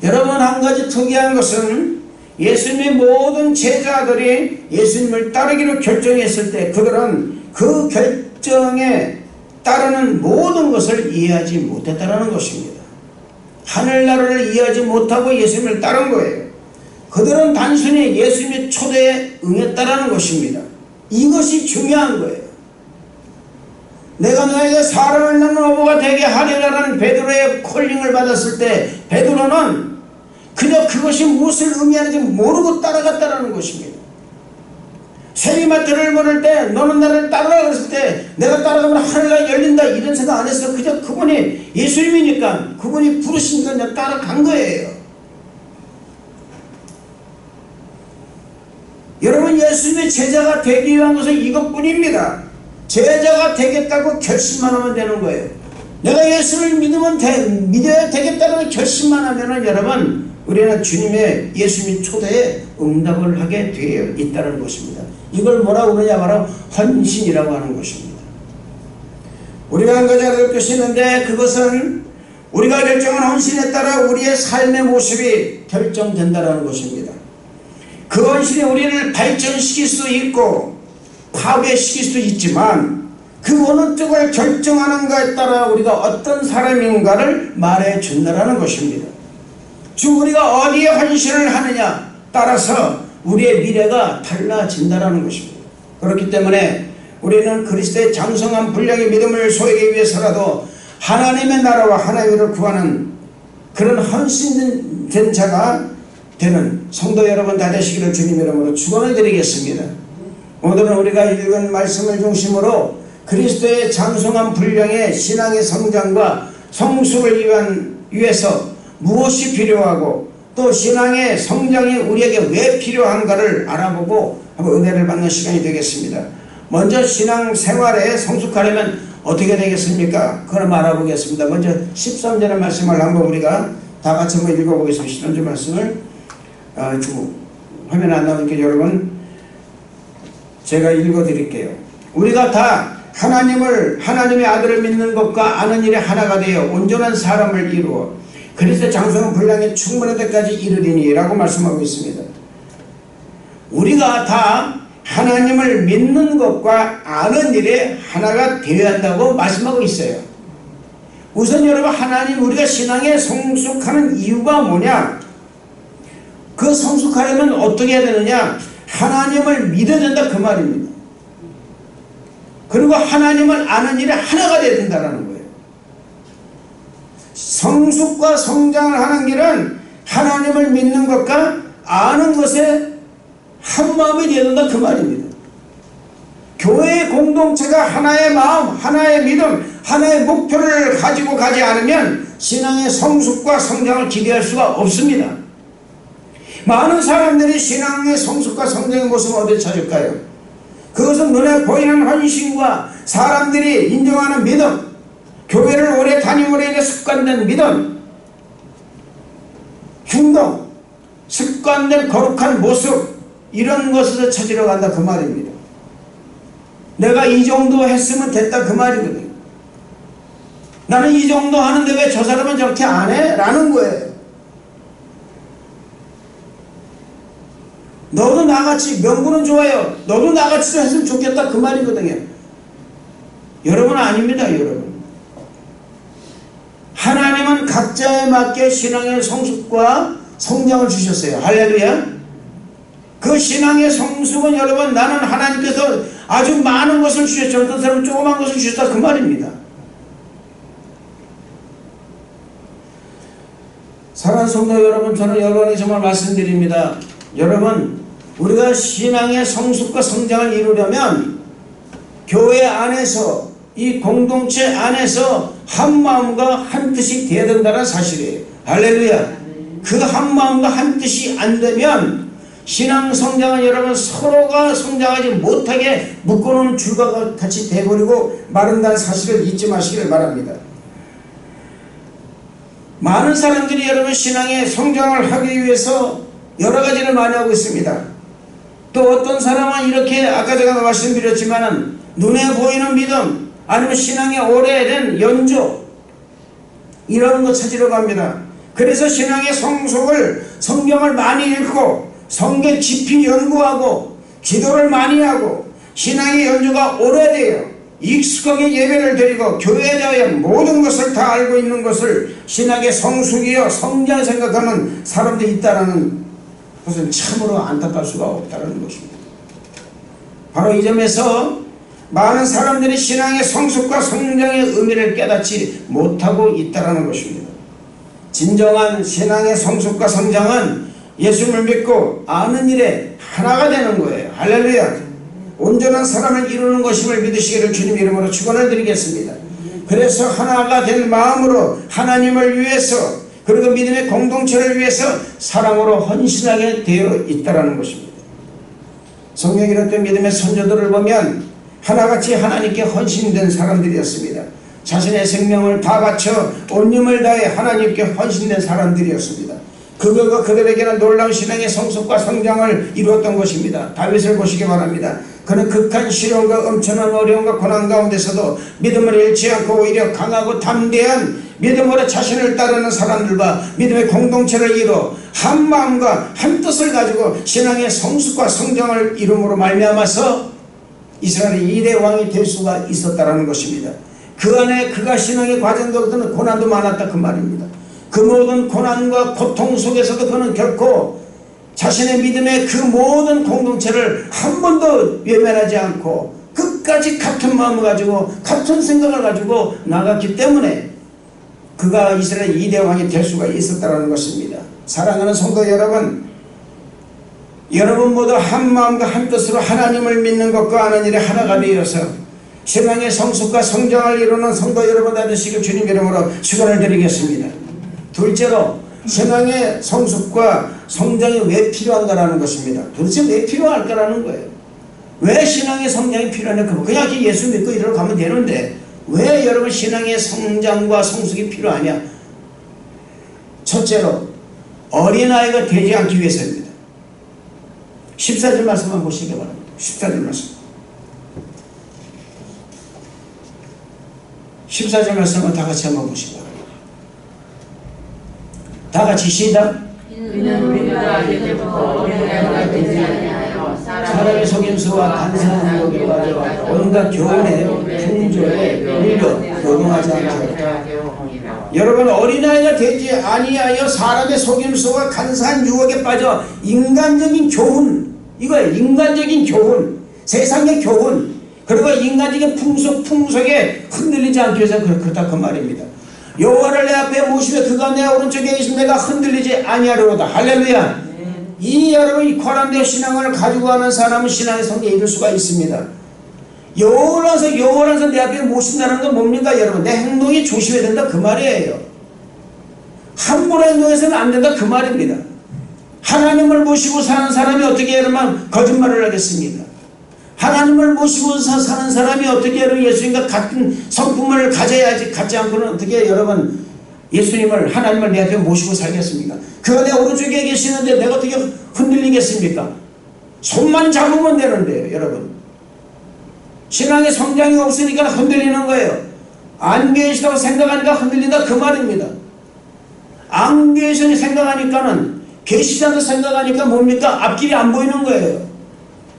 A: 여러분, 한 가지 특이한 것은 예수님의 모든 제자들이 예수님을 따르기로 결정했을 때 그들은 그 결정에 따르는 모든 것을 이해하지 못했다는 것입니다. 하늘나라를 이해하지 못하고 예수님을 따른 거예요. 그들은 단순히 예수님의 초대에 응했다는 것입니다. 이것이 중요한 거예요. 내가 너에게 사람을 낳는 어부가 되게 하리라는 베드로의 콜링을 받았을 때 베드로는 그저 그것이 무엇을 의미하는지 모르고 따라갔다는 것입니다. 세리마태를 물을 때 너는 나를 따르라 그랬을 때 내가 따라가면 하늘나라 열린다 이런 생각 안 했어. 그저 그분이 예수님이니까 그분이 부르시니까 그냥 따라간 거예요. 여러분, 예수님의 제자가 되기 위한 것은 이것뿐입니다. 제자가 되겠다고 결심만 하면 되는 거예요. 내가 예수를 믿어야 되겠다는 결심만 하면은 여러분, 우리는 주님의 예수님 초대에 응답을 하게 되어 있다는 것입니다. 이걸 뭐라고 그러냐, 바로 헌신이라고 하는 것입니다. 우리가 한 가지 알아둘 것이 있는데 그것은 우리가 결정한 헌신에 따라 우리의 삶의 모습이 결정된다는 것입니다. 그 헌신이 우리를 발전시킬 수도 있고 파괴시킬 수도 있지만 그 어느 쪽을 결정하는가에 따라 우리가 어떤 사람인가를 말해준다는 것입니다. 즉 우리가 어디에 헌신을 하느냐 따라서 우리의 미래가 달라진다는 것입니다. 그렇기 때문에 우리는 그리스도의 장성한 분량의 믿음을 소유하기 위해서라도 하나님의 나라와 하나님을 구하는 그런 헌신된 자가 되는 성도 여러분 다 되시기를 주님 이름으로 축원을 드리겠습니다. 오늘은 우리가 읽은 말씀을 중심으로 그리스도의 장성한 분량의 신앙의 성장과 성숙을 위해서 무엇이 필요하고 또 신앙의 성장이 우리에게 왜 필요한가를 알아보고 한번 은혜를 받는 시간이 되겠습니다. 먼저 신앙 생활에 성숙하려면 어떻게 되겠습니까? 그걸 알아보겠습니다. 먼저 13절의 말씀을 한번 우리가 다 같이 한번 읽어보겠습니다. 13절 말씀을 화면에 안 나오니까 여러분 제가 읽어드릴게요. 우리가 다 하나님의 아들을 믿는 것과 아는 일에 하나가 되어 온전한 사람을 이루어 그리스도의 장성한 분량에 충분한 데까지 이르리니 라고 말씀하고 있습니다. 우리가 다 하나님을 믿는 것과 아는 일에 하나가 되어야 한다고 말씀하고 있어요. 우선 여러분, 우리가 신앙에 성숙하는 이유가 뭐냐? 그 성숙하려면 어떻게 해야 되느냐? 하나님을 믿어야 된다 그 말입니다. 그리고 하나님을 아는 일에 하나가 되어야 된다는 거예요. 성숙과 성장을 하는 길은 하나님을 믿는 것과 아는 것에 한마음이 되야 된다 그 말입니다. 교회의 공동체가 하나의 마음, 하나의 믿음, 하나의 목표를 가지고 가지 않으면 신앙의 성숙과 성장을 기대할 수가 없습니다. 많은 사람들이 신앙의 성숙과 성장의 모습을 어디에 찾을까요? 그것은 눈에 보이는 헌신과 사람들이 인정하는 믿음, 교회를 오래 다님으로 인해 습관된 믿음, 행동, 습관된 거룩한 모습, 이런 것을 찾으러 간다 그 말입니다. 내가 이 정도 했으면 됐다 그 말이거든요. 나는 이 정도 하는데 왜 저 사람은 저렇게 안 해? 라는 거예요. 너도 나같이, 명분은 좋아요, 너도 나같이 좀 했으면 좋겠다 그 말이거든요. 여러분 아닙니다. 여러분, 하나님은 각자에 맞게 신앙의 성숙과 성장을 주셨어요. 할렐루야. 그 신앙의 성숙은 여러분, 나는 하나님께서 아주 많은 것을 주셨죠, 어떤 사람은 조그만 것을 주셨다 그 말입니다. 사랑하는 성도 여러분, 저는 여러분에게 정말 말씀드립니다. 여러분, 우리가 신앙의 성숙과 성장을 이루려면 교회 안에서, 이 공동체 안에서 한 마음과 한 뜻이 되어야 된다는 사실이에요. 할렐루야. 그 한 마음과 한 뜻이 안 되면 신앙 성장은 여러분 서로가 성장하지 못하게 묶어놓은 줄과 같이 돼버리고 마른다는 사실을 잊지 마시기를 바랍니다. 많은 사람들이 여러분 신앙의 성장을 하기 위해서 여러 가지를 많이 하고 있습니다. 또 어떤 사람은 이렇게, 아까 제가 말씀드렸지만 눈에 보이는 믿음, 아니면 신앙에 오래된 연조, 이런 거 찾으러 갑니다. 그래서 신앙의 성숙을, 성경을 많이 읽고 성경 깊이 연구하고 기도를 많이 하고 신앙의 연주가 오래돼요. 익숙하게 예배를 드리고 교회에 대하여 모든 것을 다 알고 있는 것을 신앙의 성숙이요 성장 생각하는 사람들이 있다는 것은 참으로 안타까울 수가 없다는 것입니다. 바로 이 점에서 많은 사람들이 신앙의 성숙과 성장의 의미를 깨닫지 못하고 있다는 것입니다. 진정한 신앙의 성숙과 성장은 예수님을 믿고 아는 일에 하나가 되는 거예요. 할렐루야. 온전한 사람을 이루는 것임을 믿으시기를 주님 이름으로 축원을 드리겠습니다. 그래서 하나가 된 마음으로 하나님을 위해서, 그리고 믿음의 공동체를 위해서 사랑으로 헌신하게 되어 있다는 것입니다. 성경에 이렇게 믿음의 선조들을 보면 하나같이 하나님께 헌신된 사람들이었습니다. 자신의 생명을 다 바쳐 온 힘을 다해 하나님께 헌신된 사람들이었습니다. 그거가 그들에게는 놀라운 신앙의 성숙과 성장을 이루었던 것입니다. 다윗을 보시기 바랍니다. 그는 극한 시련과 엄청난 어려움과 고난 가운데서도 믿음을 잃지 않고 오히려 강하고 담대한 믿음으로 자신을 따르는 사람들과 믿음의 공동체를 이루어 한 마음과 한 뜻을 가지고 신앙의 성숙과 성장을 이룸으로 말미암아서 이스라엘의 2대 왕이 될 수가 있었다는 것입니다. 그 안에 그가 신앙의 과정도 그는 고난도 많았다 그 말입니다. 그 모든 고난과 고통 속에서도 그는 결코 자신의 믿음의 그 모든 공동체를 한 번도 외면하지 않고 끝까지 같은 마음을 가지고 같은 생각을 가지고 나갔기 때문에 그가 이스라엘 2대 왕이 될 수가 있었다는 것입니다. 사랑하는 성도 여러분, 여러분 모두 한 마음과 한 뜻으로 하나님을 믿는 것과 아는 일에 하나가 되어서 신앙의 성숙과 성장을 이루는 성도 여러분 되시길 주님 이름으로 축원을 드리겠습니다. 둘째로, 신앙의 성숙과 성장이 왜 필요한가라는 것입니다. 도대체 왜 필요할까라는 거예요. 왜 신앙의 성장이 필요하냐? 그냥 예수 믿고 이러러 가면 되는데 왜 여러분 신앙의 성장과 성숙이 필요하냐? 첫째로, 어린아이가 되지 않기 위해서입니다. 14절 말씀만 보시기 바랍니다. 14절 말씀. 14절 말씀을 다 같이 한번 보시기 바랍니다. 다 같이 시작.
C: 이는 우리가 이제부터 어린아이가 되지 아니하여
A: 사람의 속임수와 간사한 욕에 빠져 온갖 교훈에 풍조에 밀려 교동하지 않게. 여러분, 어린아이가 되지 아니하여 사람의 속임수와 간사한 유혹에 빠져 인간적인 교훈, 이거예요. 인간적인 교훈, 세상의 교훈, 그리고 인간적인 풍속에 흔들리지 않기 위해서 그렇다 그 말입니다. 여호와를 내 앞에 모시며 그가 내 오른쪽에 있으면 내가 흔들리지 아니하리로다. 할렐루야. 이 여러분 이 거란된 신앙을 가지고 가는 사람은 신앙의 성경에 이룰 수가 있습니다. 여호와라서 내 앞에 모신다는 건 뭡니까 여러분? 내 행동이 조심해야 된다 그 말이에요. 함부로 행동해서는 안 된다 그 말입니다. 하나님을 모시고 사는 사람이 어떻게 여러분 거짓말을 하겠습니까? 하나님을 모시고 사는 사람이 어떻게 여러분 예수님과 같은 성품을 가져야지, 갖지 않고는 어떻게 여러분 예수님을 하나님을 내 앞에 모시고 살겠습니까? 그가 내 오른쪽에 계시는데 내가 어떻게 흔들리겠습니까? 손만 잡으면 되는데요 여러분. 신앙의 성장이 없으니까 흔들리는 거예요. 안 계시다고 생각하니까 흔들린다 그 말입니다. 안 계시다고 생각하니까는 계시다고 생각하니까 뭡니까? 앞길이 안 보이는 거예요.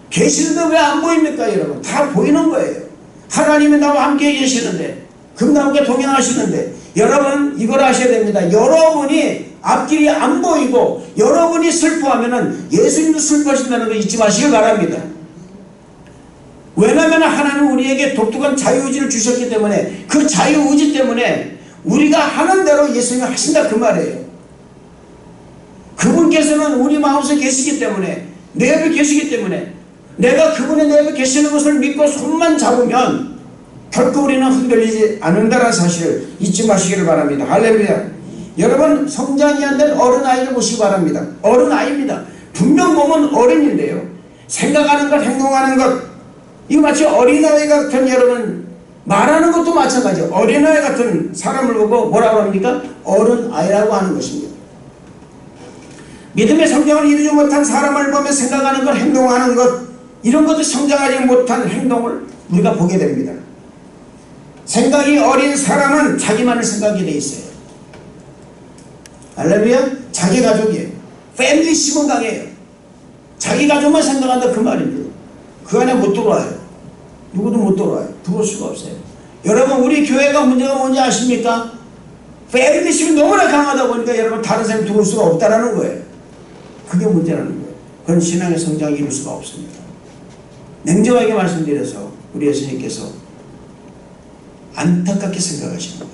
A: 계시는데 왜 안 보입니까 여러분? 다 보이는 거예요. 하나님이 나와 함께 계시는데 그분과 함께 동행하시는데 여러분 이걸 아셔야 됩니다. 여러분이 앞길이 안 보이고 여러분이 슬퍼하면은 예수님도 슬퍼하신다는 거 잊지 마시길 바랍니다. 왜냐하면 하나님은 우리에게 독특한 자유의지를 주셨기 때문에 그 자유의지 때문에 우리가 하는 대로 예수님이 하신다 그 말이에요. 그분께서는 우리 마음속에 계시기 때문에 내 옆에 계시기 때문에 내가 그분의 내 옆에 계시는 것을 믿고 손만 잡으면 결코 우리는 흔들리지 않는다는 사실을 잊지 마시기를 바랍니다. 할렐루야. 여러분 성장이 안 된 어린아이를 보시기 바랍니다. 어린아이입니다. 분명 보면 어른인데요. 생각하는 것 행동하는 것 이거 마치 어린아이 같은 여러분 말하는 것도 마찬가지예요. 어린아이 같은 사람을 보고 뭐라고 합니까? 어른아이라고 하는 것입니다. 믿음의 성장을 이루지 못한 사람을 보며 생각하는 것 행동하는 것 이런 것도 성장하지 못한 행동을 우리가 보게 됩니다. 생각이 어린 사람은 자기만을 생각이 돼 있어요. 할렐루야. 자기 가족이에요. 패밀리심은 강해요. 자기 가족만 생각한다 그 말입니다. 그 안에 못 들어와요. 누구도 못 들어와요. 들어올 수가 없어요. 여러분 우리 교회가 문제가 뭔지 아십니까? 패밀리심이 너무나 강하다 보니까 여러분 다른 사람이 들어올 수가 없다라는 거예요. 그게 문제라는 거예요. 그건 신앙의 성장이 이룰 수가 없습니다. 냉정하게 말씀드려서 우리 예수님께서 안타깝게 생각하시는 거예요.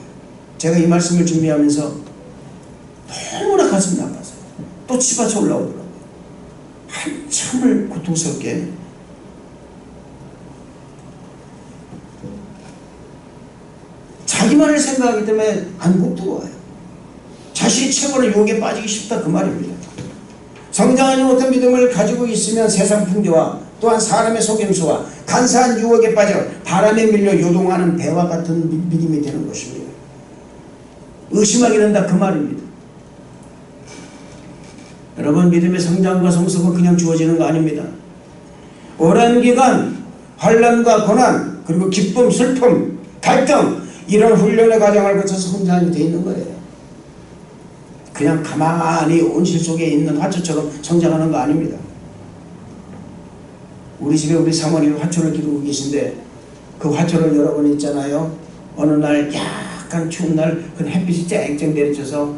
A: 제가 이 말씀을 준비하면서 너무나 가슴이 아파서요. 또 치받쳐 올라오더라고요. 한참을 고통스럽게 자기만을 생각하기 때문에 안고 들어와요. 자신이 최고로 유혹에 빠지기 쉽다 그 말입니다. 성장하지 못한 믿음을 가지고 있으면 세상 풍조와 또한 사람의 속임수와 간사한 유혹에 빠져 바람에 밀려 요동하는 배와 같은 믿음이 되는 것입니다. 의심하게 된다 그 말입니다. 여러분 믿음의 성장과 성숙은 그냥 주어지는 거 아닙니다. 오랜 기간 환난과 고난 그리고 기쁨, 슬픔, 갈등 이런 훈련의 과정을 거쳐서 성장이 되어 있는 거예요. 그냥 가만히 온실 속에 있는 화초처럼 성장하는 거 아닙니다. 우리 집에 우리 사모님 화초를 기르고 계신데 그 화초를 여러분 있잖아요. 어느 날 약간 추운 날 그 햇빛이 쨍쨍 내리쳐서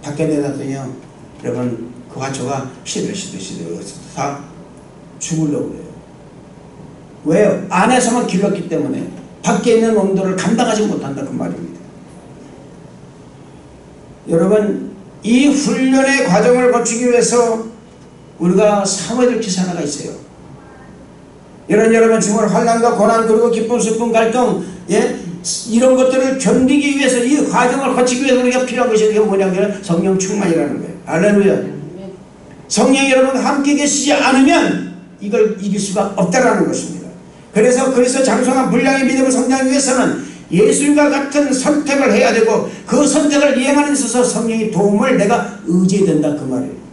A: 밖에 내놨더니요. 여러분 그 화초가 시들시들 다 죽으려고 그래요. 왜요? 안에서만 길렀기 때문에 밖에 있는 온도를 감당하지 못한다 그 말입니다. 여러분 이 훈련의 과정을 거치기 위해서 우리가 삼아야 될 기사 하나가 있어요. 여러분 정말 환난과 고난 그리고 기쁨, 슬픔, 갈등 이런 것들을 견디기 위해서 이 과정을 거치기 위해서 우리가 필요한 것이 이게 뭐냐면 성령 충만이라는 거예요. 할렐루야. 성령이 여러분 함께 계시지 않으면 이걸 이길 수가 없다라는 것입니다. 그래서 장성한 분량의 믿음을 성장하기 위해서는 예수님과 같은 선택을 해야 되고 그 선택을 이행하는 데 있어서 성령의 도움을 내가 의지해야 된다 그 말이에요.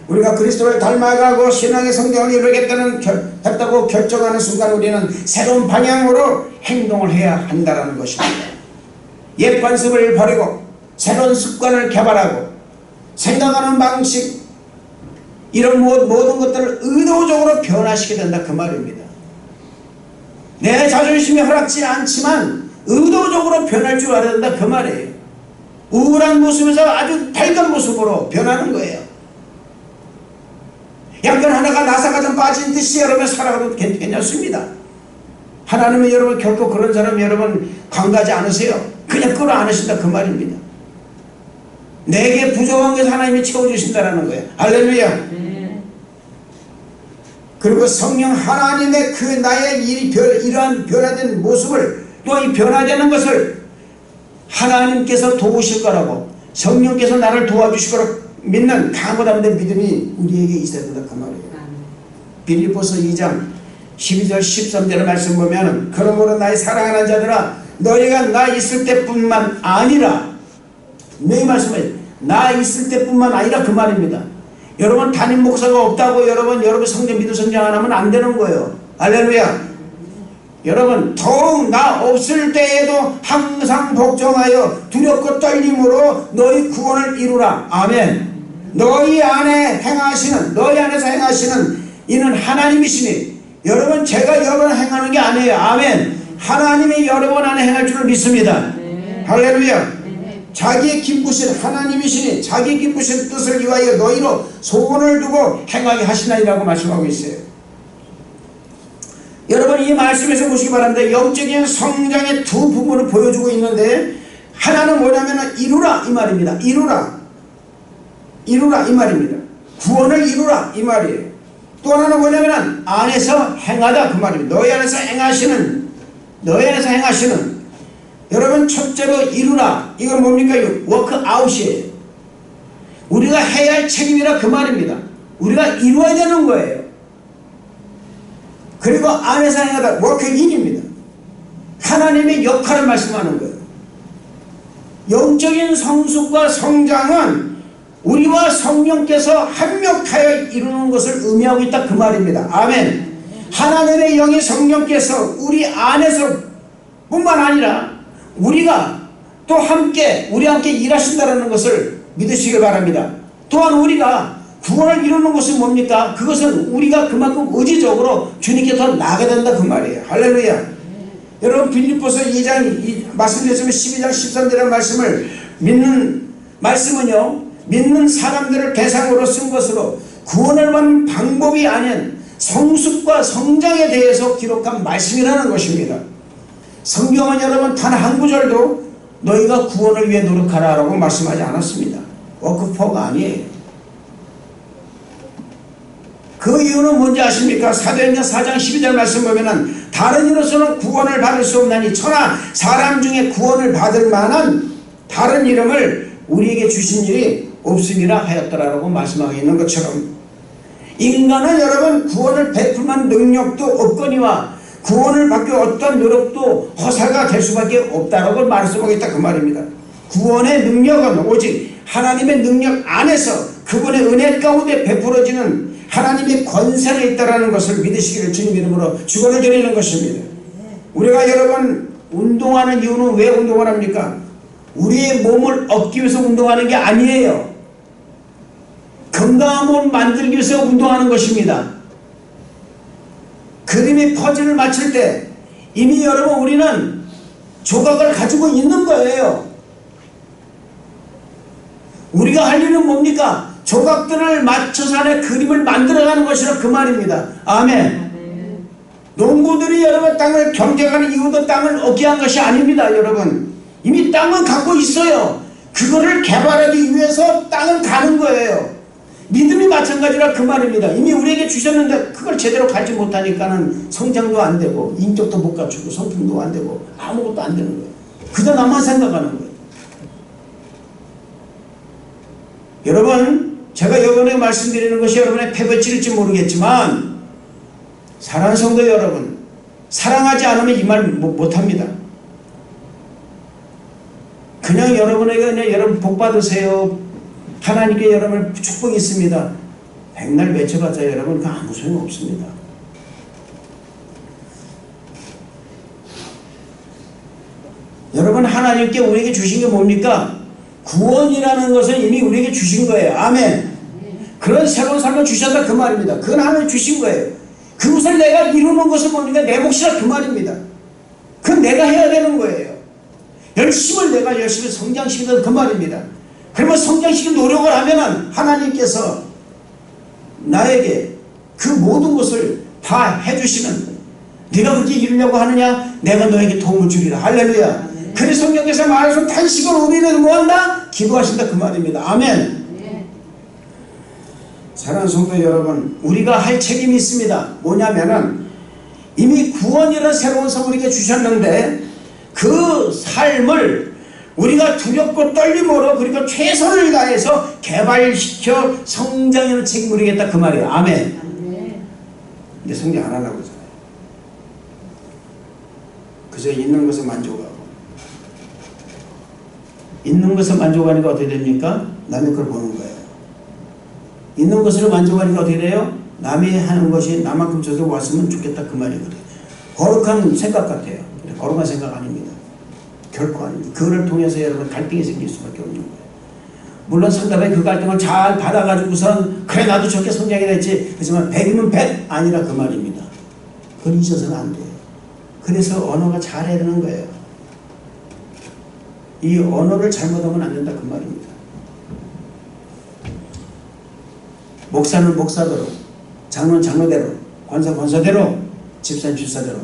A: 우리가 그리스도를 닮아가고 신앙의 성장을 이루겠다고 결정하는 순간 우리는 새로운 방향으로 행동을 해야 한다는 것입니다. 옛 관습을 버리고 새로운 습관을 개발하고 생각하는 방식 이런 모든 것들을 의도적으로 변화시켜야 된다 그 말입니다. 내 자존심이 허락지 않지만 의도적으로 변할 줄 알아야 된다 그 말이에요. 우울한 모습에서 아주 밝은 모습으로 변하는 거예요. 양변 하나가 나사가 좀 빠진 듯이 여러분 살아가도 괜찮습니다. 하나님은 여러분 결코 그런 사람 여러분 강가지 않으세요. 그냥 끌어안으신다 그 말입니다. 내게 부족한 것을 하나님이 채워주신다라는 거예요. 할렐루야. 그리고 성령 하나님의 그 나의 이러한 변화된 모습을 또 이 변화되는 것을 하나님께서 도우실 거라고, 성령께서 나를 도와주실 거라고 믿는 강고담된 믿음이 우리에게 있어야 된다 그 말이에요. 빌립보서 2장 12절 13절의 말씀 보면, 그러므로 나의 사랑하는 자들아 너희가 나 있을 때뿐만 아니라, 내 말씀은 나 있을 때뿐만 아니라 그 말입니다. 여러분 담임 목사가 없다고 여러분 성경 믿음 성장 안 하면 안 되는 거예요. 할렐루야. 여러분 더욱 나 없을 때에도 항상 복종하여 두렵고 떨림으로 너희 구원을 이루라. 아멘. 너희 안에서 행하시는 이는 하나님이시니, 여러분 제가 여러분 행하는 게 아니에요. 아멘. 하나님이 여러분 안에 행할 줄을 믿습니다. 할렐루야. 자기의 기쁘신 하나님이시니 자기 기쁘신 뜻을 위하여 너희로 소원을 두고 행하게 하시나이라고 말씀하고 있어요. 여러분 이 말씀에서 보시기 바랍니다. 영적인 성장의 두 부분을 보여주고 있는데, 하나는 뭐냐면 이루라 이 말입니다. 이루라 이 말입니다. 구원을 이루라 이 말이에요. 또 하나는 뭐냐면 안에서 행하다 그 말입니다. 너희 안에서 행하시는. 여러분 첫째로 이루라, 이건 뭡니까? 워크아웃이에요. 우리가 해야 할 책임이라 그 말입니다. 우리가 이루어야 되는 거예요. 그리고 안에서 행하다, 워크인입니다. 하나님의 역할을 말씀하는 거예요. 영적인 성숙과 성장은 우리와 성령께서 합력하여 이루는 것을 의미하고 있다 그 말입니다. 아멘. 하나님의 영의 성령께서 우리 안에서 뿐만 아니라 우리가 또 우리 함께 일하신다는 것을 믿으시길 바랍니다. 또한 우리가 구원을 이루는 것은 뭡니까? 그것은 우리가 그만큼 의지적으로 주님께 더 나아가야 된다 그 말이에요. 할렐루야. 여러분 빌립보서 2장 말씀드렸지만 12장 13절의 말씀을 말씀은요, 믿는 사람들을 대상으로 쓴 것으로 구원을 받는 방법이 아닌 성숙과 성장에 대해서 기록한 말씀이라는 것입니다. 성경은 여러분 단 한 구절도 너희가 구원을 위해 노력하라라고 말씀하지 않았습니다. 워크포가 아니에요. 그 이유는 뭔지 아십니까? 사도행전 4장 12절 말씀 보면은 다른 이로서는 구원을 받을 수 없나니 천하 사람 중에 구원을 받을 만한 다른 이름을 우리에게 주신 일이 없음이라 하였더라라고 말씀하고 있는 것처럼, 인간은 여러분 구원을 베풀만 능력도 없거니와 구원을 받기 어떤 노력도 허사가 될 수밖에 없다라고 말씀하고 있다 그 말입니다. 구원의 능력은 오직 하나님의 능력 안에서 그분의 은혜 가운데 베풀어지는 하나님의 권세가 있다는 것을 믿으시기를 주님 이름으로 축원을 드리는 것입니다. 우리가 여러분 운동하는 이유는 왜 운동을 합니까? 우리의 몸을 얻기 위해서 운동하는 게 아니에요. 건강한 몸을 만들기 위해서 운동하는 것입니다. 그림의 퍼즐을 맞출 때 이미 여러분 우리는 조각을 가지고 있는 거예요. 우리가 할 일은 뭡니까? 조각들을 맞춰서 하나의 그림을 만들어가는 것이라 그 말입니다. 아멘. 농부들이 여러분 땅을 경쟁하는 이유도 땅을 얻게 한 것이 아닙니다. 여러분 이미 땅은 갖고 있어요. 그거를 개발하기 위해서 땅을 가는 거예요. 믿음이 마찬가지라 그 말입니다. 이미 우리에게 주셨는데 그걸 제대로 가지 못하니까는 성장도 안 되고 인격도 못 갖추고 성품도 안 되고 아무것도 안 되는 거예요. 그저 나만 생각하는 거예요. 여러분 제가 이번에 말씀드리는 것이 여러분의 패배칠일지 모르겠지만, 사랑하는 성도 여러분, 사랑하지 않으면 이 말 못합니다. 그냥 여러분에게 그냥 여러분 복 받으세요, 하나님께 여러분 축복이 있습니다, 백날 외쳐봤자 여러분 그 아무 소용 없습니다. 여러분 하나님께 우리에게 주신 게 뭡니까? 구원이라는 것은 이미 우리에게 주신 거예요. 아멘. 그런 새로운 삶을 주셨다 그 말입니다. 그건 하나님 주신 거예요. 그것을 내가 이루는 것은 뭡니까? 내 몫이라 그 말입니다. 그건 내가 해야 되는 거예요. 내가 열심히 성장시키는 그 말입니다. 그러면 성장시키는 노력을 하면은 하나님께서 나에게 그 모든 것을 다 해주시는, 네가 그렇게 이루려고 하느냐? 내가 너에게 도움을 주리라. 할렐루야. 그래서 성경에서 말해서 단식으로 우리는 뭐한다? 기도하신다 그 말입니다. 아멘. 사랑하는 성도 여러분, 우리가 할 책임이 있습니다. 뭐냐면은 이미 구원이라는 새로운 선물에게 주셨는데 그 삶을 우리가 두렵고 떨림으로 그리고 최선을 다해서 개발시켜 성장하는 책임을 지겠다 그 말이에요. 아멘. 근데 성장 안 하려고 그러잖아요. 그저 있는 것에 만족하고, 있는 것에 만족하니까 어떻게 됩니까? 남의 걸 보는 거예요. 있는 것으로 만족하니까 어떻게 돼요? 남이 하는 것이 나만큼 저도 왔으면 좋겠다 그 말이거든요. 거룩한 생각 같아요. 거룩한 생각 아닙니다. 결코 아닙니다. 그거를 통해서 여러분 갈등이 생길 수밖에 없는 거예요. 물론 상대방이 그 갈등을 잘 받아가지고선 그래 나도 저렇게 성장이 됐지, 그렇지만 100이면 100 아니라 그 말입니다. 그건 잊어서는 안 돼요. 그래서 언어가 잘해야 되는 거예요. 이 언어를 잘못하면 안 된다 그 말입니다. 목사는 목사대로, 장로는 장로대로, 권사 권사대로, 집사는 집사대로,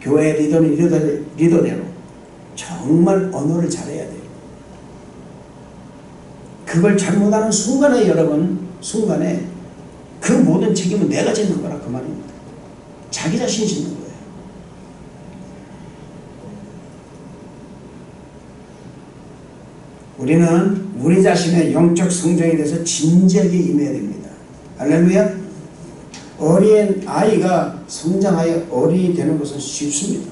A: 교회 리더는 리더대로 정말 언어를 잘해야 돼요. 그걸 잘못하는 순간에 여러분, 순간에 그 모든 책임은 내가 짓는 거라 그 말입니다. 자기 자신이 짓는 거예요. 우리는 우리 자신의 영적 성장에 대해서 진지하게 임해야 됩니다. 할렐루야. 어린 아이가 성장하여 어린이 되는 것은 쉽습니다.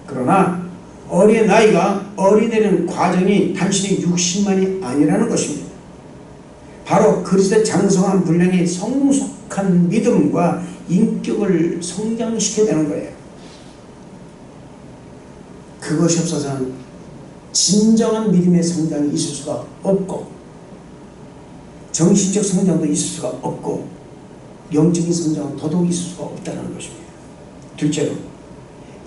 A: 그러나 어린 아이가 어린이 되는 과정이 단순히 육신만이 아니라는 것입니다. 바로 그리스도의 장성한 분량의 성숙한 믿음과 인격을 성장시켜야 되는 거예요. 그것이 없어서는 진정한 믿음의 성장이 있을 수가 없고, 정신적 성장도 있을 수가 없고, 영적인 성장은 더더욱 있을 수가 없다는 것입니다. 둘째로,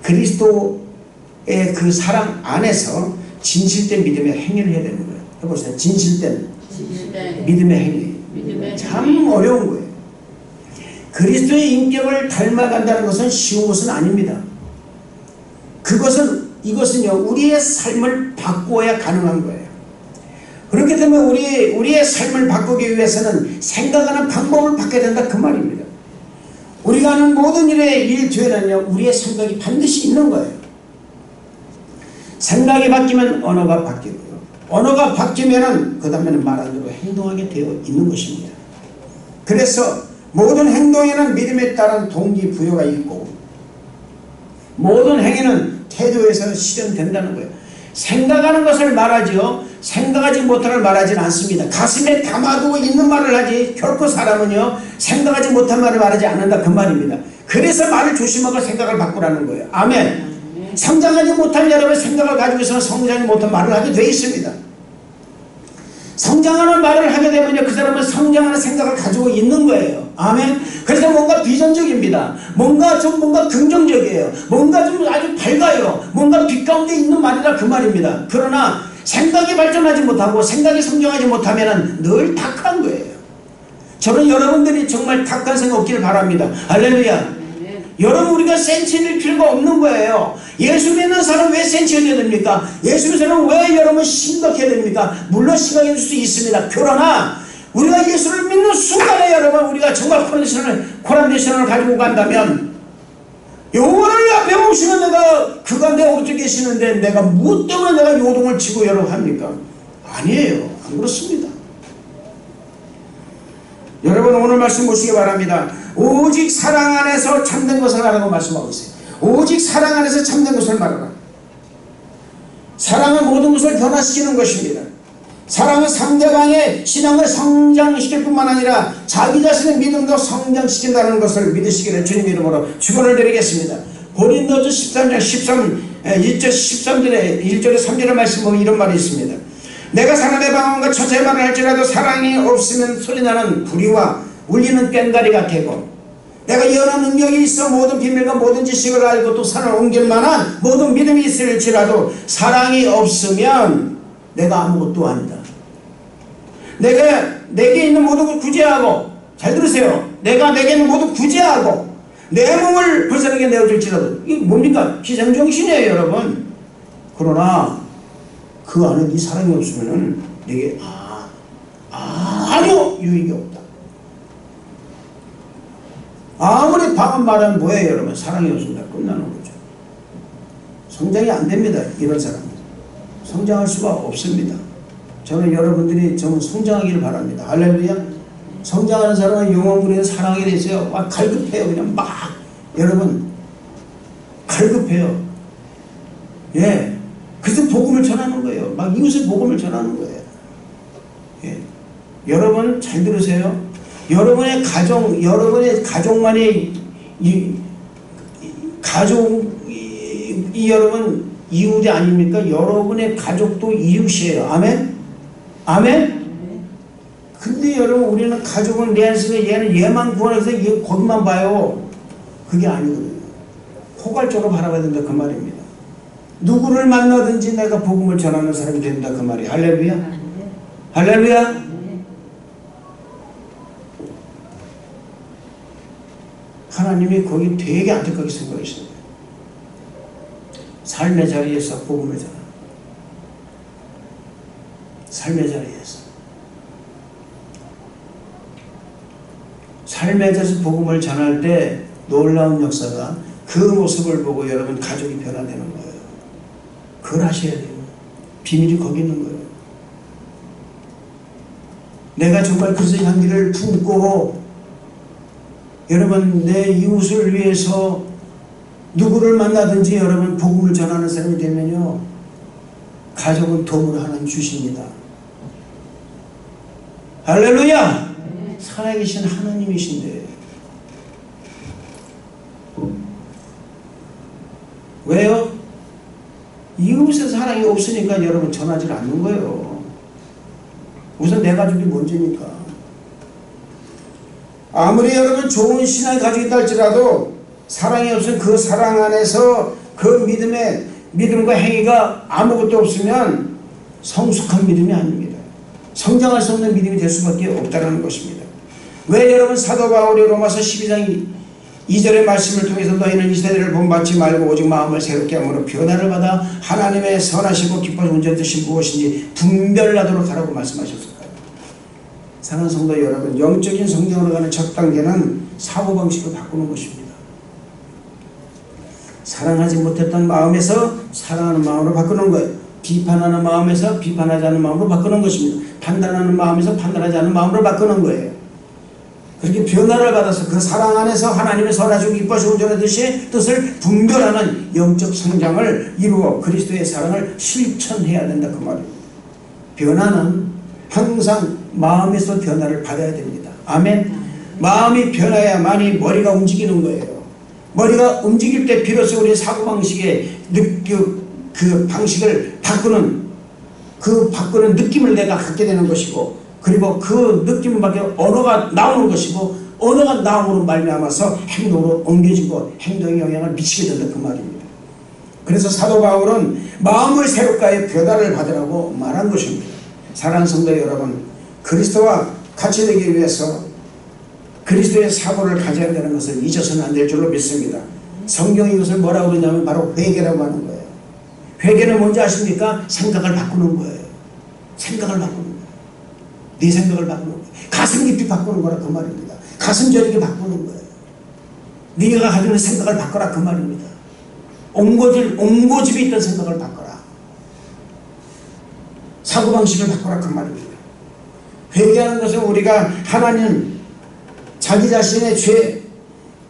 A: 그리스도의 그 사랑 안에서 진실된 믿음의 행위를 해야 되는 거예요. 해보세요. 진실된 믿음의 행위. 참 어려운 거예요. 그리스도의 인격을 닮아간다는 것은 쉬운 것은 아닙니다. 이것은요, 우리의 삶을 바꾸어야 가능한 거예요. 그렇기 때문에 우리의 삶을 바꾸기 위해서는 생각하는 방법을 바꿔야 된다 그 말입니다. 우리가 하는 모든 일 뒤에는요, 우리의 생각이 반드시 있는 거예요. 생각이 바뀌면 언어가 바뀌고요. 언어가 바뀌면은 그 다음에는 말한 대로 행동하게 되어 있는 것입니다. 그래서 모든 행동에는 믿음에 따른 동기부여가 있고, 모든 행위는 태도에서 실현된다는 거예요. 생각하는 것을 말하지요, 생각하지 못하는 걸 말하지는 않습니다. 가슴에 담아두고 있는 말을 하지, 결코 사람은요 생각하지 못한 말을 말하지 않는다 그 말입니다. 그래서 말을 조심하고 생각을 바꾸라는 거예요. 아멘. 성장하지 못한 여러분의 생각을 가지고서는 성장하지 못한 말을 하게 되어 있습니다. 성장하는 말을 하게 되면요, 그 사람은 성장하는 생각을 가지고 있는 거예요. 아멘. 그래서 뭔가 비전적입니다. 뭔가 긍정적이에요. 뭔가 좀 아주 밝아요. 뭔가 빛 가운데 있는 말이라 그 말입니다. 그러나 생각이 발전하지 못하고 생각이 성장하지 못하면 늘 탁한 거예요. 저는 여러분들이 정말 탁한 생각 없기를 바랍니다. 할렐루야. 여러분, 우리가 센치를 필요가 없는 거예요. 예수 믿는 사람 왜 센치해야 됩니까? 예수 믿는 사람 왜 여러분 심각해야 됩니까? 물론 심각해질 수 있습니다. 그러나 우리가 예수를 믿는 순간에 여러분, 우리가 정말 코란데이션을 가지고 간다면, 요거를 앞에 모시면 내가 그가 내 오른쪽에 계시는데 내가 무엇 때문에 내가 요동을 치고 여러분 합니까? 아니에요. 안 그렇습니다. 여러분, 오늘 말씀 보시기 바랍니다. 오직 사랑 안에서 참된 것을 하라고 말씀하고 있어요. 오직 사랑 안에서 참된 것을 말하라. 사랑은 모든 것을 변화시키는 것입니다. 사랑은 상대방의 신앙을 성장시킬 뿐만 아니라 자기 자신의 믿음도 성장시킨다는 것을 믿으시기를 주님 이름으로 축원을 드리겠습니다. 고린도서 13장 1절에 3절의 말씀 보면 이런 말이 있습니다. 내가 사람의 방언과 천사의 말을 할지라도 사랑이 없으면 소리나는 부리와 울리는 꽹과리가 되고, 내가 연한 능력이 있어 모든 비밀과 모든 지식을 알고 또 산을 옮길 만한 모든 믿음이 있을지라도 사랑이 없으면 내가 아무것도 아니다. 내게 있는 모든 걸 구제하고, 잘 들으세요, 내가 내게 있는 모든 구제하고 내 몸을 불사르게 내어줄지라도, 이게 뭡니까? 희생정신이에요 여러분. 그러나 그 안에 네 사랑이 없으면은 내게 아니요 유익이 없다. 아무리 방언 말하면 뭐예요 여러분? 사랑이 없으면 다 끝나는 거죠. 성장이 안 됩니다. 이런 사람은 성장할 수가 없습니다. 저는 여러분들이 좀 성장하기를 바랍니다. 할렐루야. 성장하는 사람은 영혼분의 사랑이 되세요. 막 갈급해요. 그냥 막 여러분 갈급해요. 예. 그래서 복음을 전하는 거예요. 막 이웃의 복음을 전하는 거예요. 예. 여러분 잘 들으세요. 여러분의 가족만의 가족이 여러분 이웃이 아닙니까? 여러분의 가족도 이웃이에요. 아멘? 아멘? 근데 여러분 우리는 가족은 내 안에 얘는 얘만 구원해서 얘 거기만 봐요. 그게 아니거든요. 포괄적으로 바라봐야 된다 그 말입니다. 누구를 만나든지 내가 복음을 전하는 사람이 된다 그 말이에요. 할렐루야. 할렐루야. 하나님이 거기 되게 안타깝게 생각하십니다. 삶의 자리에서 복음을 전하는 삶의 자리에서 삶의 자리에서 복음을 전할 때 놀라운 역사가 그 모습을 보고 여러분 가족이 변화되는 거예요. 그걸 하셔야 돼요. 비밀이 거기 있는 거예요. 내가 정말 그리스도의 향기를 품고 여러분 내 이웃을 위해서 누구를 만나든지 여러분 복음을 전하는 사람이 되면요 가족은 도움을 하나님 주십니다. 할렐루야. 살아계신 하나님이신데 왜요? 이웃의 사랑이 없으니까 여러분 전하지 않는 거예요. 우선 내 가족이 먼저니까. 아무리 여러분 좋은 신앙을 가지고 있다 할지라도 사랑이 없으면 그 사랑 안에서 그 믿음과 행위가 아무것도 없으면 성숙한 믿음이 아닙니다. 성장할 수 없는 믿음이 될 수밖에 없다는 것입니다. 왜 여러분 사도 바울이 로마서 12장 2절의 말씀을 통해서 너희는 이 세대를 본받지 말고 오직 마음을 새롭게 함으로 변화를 받아 하나님의 선하시고 기뻐서 온전한 뜻이 무엇인지 분별하도록 하라고 말씀하셨을까요? 사랑하는 성도 여러분, 영적인 성장으로 가는 첫 단계는 사고방식을 바꾸는 것입니다. 사랑하지 못했던 마음에서 사랑하는 마음으로 바꾸는 거예요. 비판하는 마음에서 비판하지 않는 마음으로 바꾸는 것입니다. 판단하는 마음에서 판단하지 않는 마음으로 바꾸는 거예요. 그렇게 변화를 받아서 그 사랑 안에서 하나님의 선하시고 기뻐하시고 온전한 뜻을 분별하는 영적 성장을 이루어 그리스도의 사랑을 실천해야 된다 그 말입니다. 변화는 항상 마음에서 변화를 받아야 됩니다. 아멘. 마음이 변화야만이 머리가 움직이는 거예요. 머리가 움직일 때 비로소 우리 사고방식의 그 방식을 바꾸는 느낌을 내가 갖게 되는 것이고, 그리고 그 느낌을 밖에 언어가 나오는 것이고, 언어가 나옴으로 말미암아서 행동으로 옮겨지고 행동에 영향을 미치게 된다 그 말입니다. 그래서 사도 바울은 마음을 새롭게 하여 변화를 받으라고 말한 것입니다. 사랑하는 성도 여러분, 그리스도와 같이 되기 위해서 그리스도의 사고를 가져야 되는 것을 잊어서는 안 될 줄로 믿습니다. 성경이 이것을 뭐라고 그러냐면 바로 회개라고 하는 거예요. 회개는 뭔지 아십니까? 생각을 바꾸는 거예요. 생각을 바꾸는 거예요. 네 생각을 바꾸는 거예요. 가슴 깊이 바꾸는 거라 그 말입니다. 가슴 저리게 바꾸는 거예요. 네가 가지고 있는 생각을 바꿔라 그 말입니다. 옹고집에 있던 생각을 바꿔라. 사고방식을 바꿔라 그 말입니다. 회개하는 것은 우리가 하나님, 자기 자신의 죄,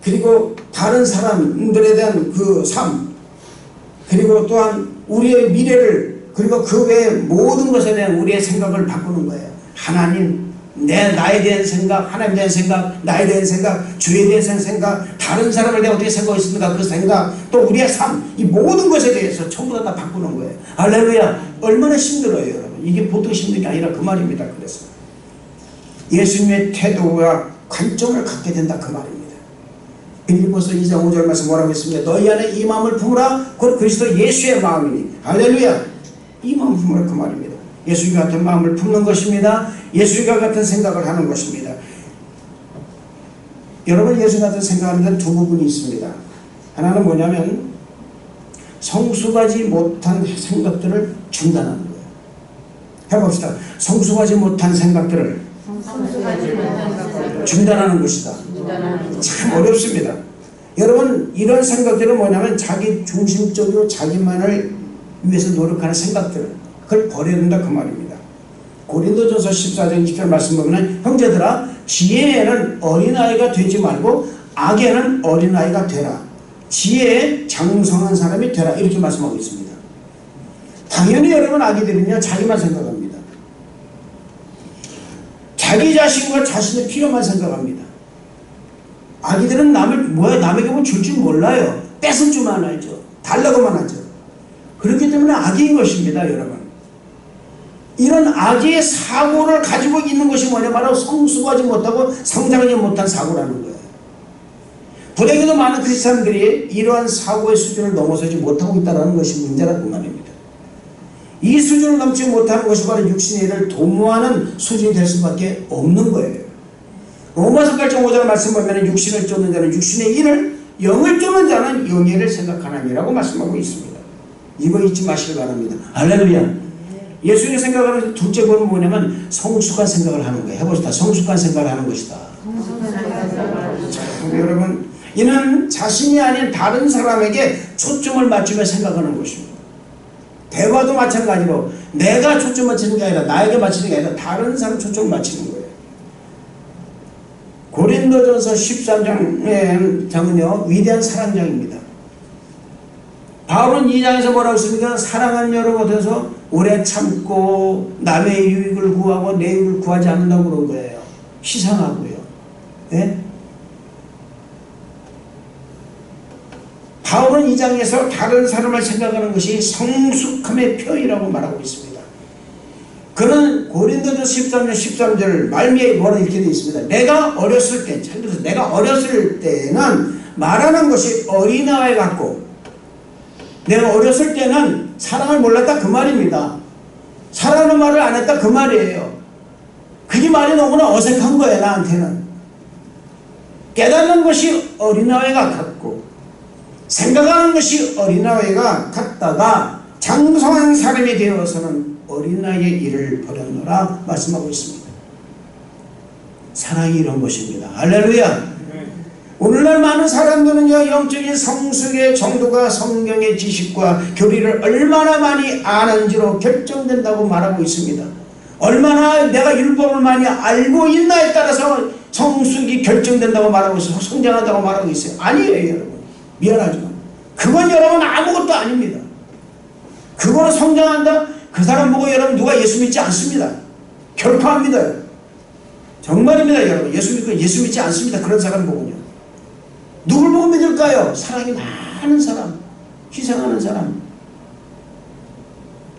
A: 그리고 다른 사람들에 대한 그 삶, 그리고 또한 우리의 미래를, 그리고 그 외의 모든 것에 대한 우리의 생각을 바꾸는 거예요. 하나님, 나에 대한 생각, 하나님에 대한 생각, 나에 대한 생각, 주에 대한 생각, 다른 사람에 대해 어떻게 생각했습니까? 그 생각, 또 우리의 삶, 이 모든 것에 대해서 전부 다 바꾸는 거예요. 할렐루야. 얼마나 힘들어요, 여러분. 이게 보통 힘든 게 아니라 그 말입니다. 그래서 예수님의 태도와 관점을 갖게 된다 그 말입니다. 빌립보서 2장 5절 말씀 뭐라고 했습니까? 너희 안에 이 마음을 품으라. 곧 그리스도 예수의 마음이니. 할렐루야. 이 마음을 품으라 그 말입니다. 예수님과 같은 마음을 품는 것입니다. 예수님과 같은 생각을 하는 것입니다. 여러분, 예수님 같은 생각하는 데는 두 부분이 있습니다. 하나는 뭐냐면 성숙하지 못한 생각들을 중단하는 거예요. 해봅시다. 성숙하지 못한 생각들을 중단하는 것이다. 참 어렵습니다. 여러분, 이런 생각들은 뭐냐면 자기 중심적으로 자기만을 위해서 노력하는 생각들을 그걸 버려야 된다 그 말입니다. 고린도전서 14장 20절 말씀 보면 형제들아 지혜에는 어린아이가 되지 말고 악에는 어린아이가 되라. 지혜에 장성한 사람이 되라. 이렇게 말씀하고 있습니다. 당연히 여러분 아기들은요 자기만 생각합니다. 자기 자신과 자신의 필요만 생각합니다. 아기들은 남에게 뭐 줄 줄 몰라요. 뺏을 줄만 알죠. 달라고만 하죠. 그렇기 때문에 악인 것입니다, 여러분. 이런 악의 사고를 가지고 있는 것이 뭐냐? 바로 성숙하지 못하고 성장하지 못한 사고라는 거예요. 불행히도 많은 크리스찬들이 이러한 사고의 수준을 넘어서지 못하고 있다는 것이 문제라고 말입니다. 이 수준을 넘지 못하는 것이 바로 육신의 일을 도모하는 수준이 될 수밖에 없는 거예요. 로마서 8장 5절 말씀 보면 육신을 쫓는 자는 육신의 일을, 영을 쫓는 자는 영의 일을 생각하느니라고 말씀하고 있습니다. 이거 잊지 마시기 바랍니다. 할렐루야. 예수님이 생각하는 둘째 번은 뭐냐면 성숙한 생각을 하는 거예요. 해봅시다. 성숙한 생각을 하는 것이다. 여러분, 이는 자신이 아닌 다른 사람에게 초점을 맞추며 생각하는 것입니다. 대화도 마찬가지로 내가 초점 맞추는 게 아니라 나에게 맞추는 게 아니라 다른 사람 초점을 맞추는 거예요. 고린도전서 13장은요 위대한 사랑장입니다. 바울은 이 장에서 뭐라고 했습니까? 사랑하는 여러분께서 오래 참고 남의 유익을 구하고 내 유익을 구하지 않는다고 그런 거예요. 희생하고요. 네? 바울은 이 장에서 다른 사람을 생각하는 것이 성숙함의 표현이라고 말하고 있습니다. 그는 고린도전서 13장 13절 말미에 뭐라 이렇게 되어 있습니다. 내가 어렸을 때, 잘 들으세요. 내가 어렸을 때는 말하는 것이 어린아이 같고 내가 어렸을 때는 사랑을 몰랐다 그 말입니다. 사랑하는 말을 안 했다 그 말이에요. 그게 말이 너무나 어색한 거예요. 나한테는. 깨닫는 것이 어린아이가 같고 생각하는 것이 어린아이가 같다가 장성한 사람이 되어서는 어린아이의 일을 버렸노라 말씀하고 있습니다. 사랑이 이런 것입니다. 할렐루야. 오늘날 많은 사람들은요 영적인 성숙의 정도가 성경의 지식과 교리를 얼마나 많이 아는지로 결정된다고 말하고 있습니다. 얼마나 내가 율법을 많이 알고 있나에 따라서 성숙이 결정된다고 말하고 있어요. 성장한다고 말하고 있어요. 아니에요 여러분. 미안하지만 그건 여러분 아무것도 아닙니다. 그거로 성장한다? 그 사람 보고 여러분 누가 예수 믿지 않습니다. 결코 안 믿어요. 정말입니다 여러분. 예수 믿지 않습니다. 그런 사람 보고요. 누굴 보고 믿을까요? 사랑이 많은 사람, 희생하는 사람,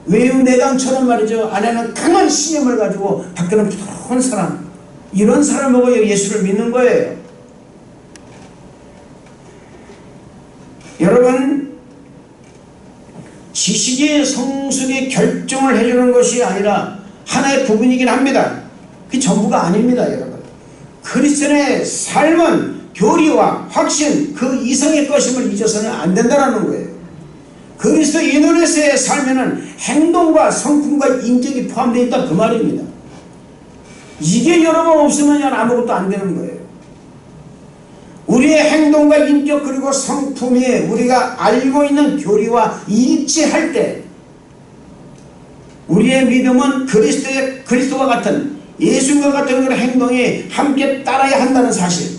A: 외유내강처럼 말이죠. 안에는 강한 신념을 가지고 밖에는 부드러운 사람, 이런 사람 보고 예수를 믿는 거예요. 여러분, 지식이 성숙의 결정을 해주는 것이 아니라 하나의 부분이긴 합니다. 그게 전부가 아닙니다 여러분. 크리스천의 삶은 교리와 확신 그 이상의 것임을 잊어서는 안 된다는 거예요. 그리스도인으로서의 삶에는 행동과 성품과 인격이 포함되어 있다 그 말입니다. 이게 여러분 없으면 아무것도 안 되는 거예요. 우리의 행동과 인격 그리고 성품이 우리가 알고 있는 교리와 일치할 때 우리의 믿음은 그리스도와 같은 예수님과 같은 그런 행동이 함께 따라야 한다는 사실,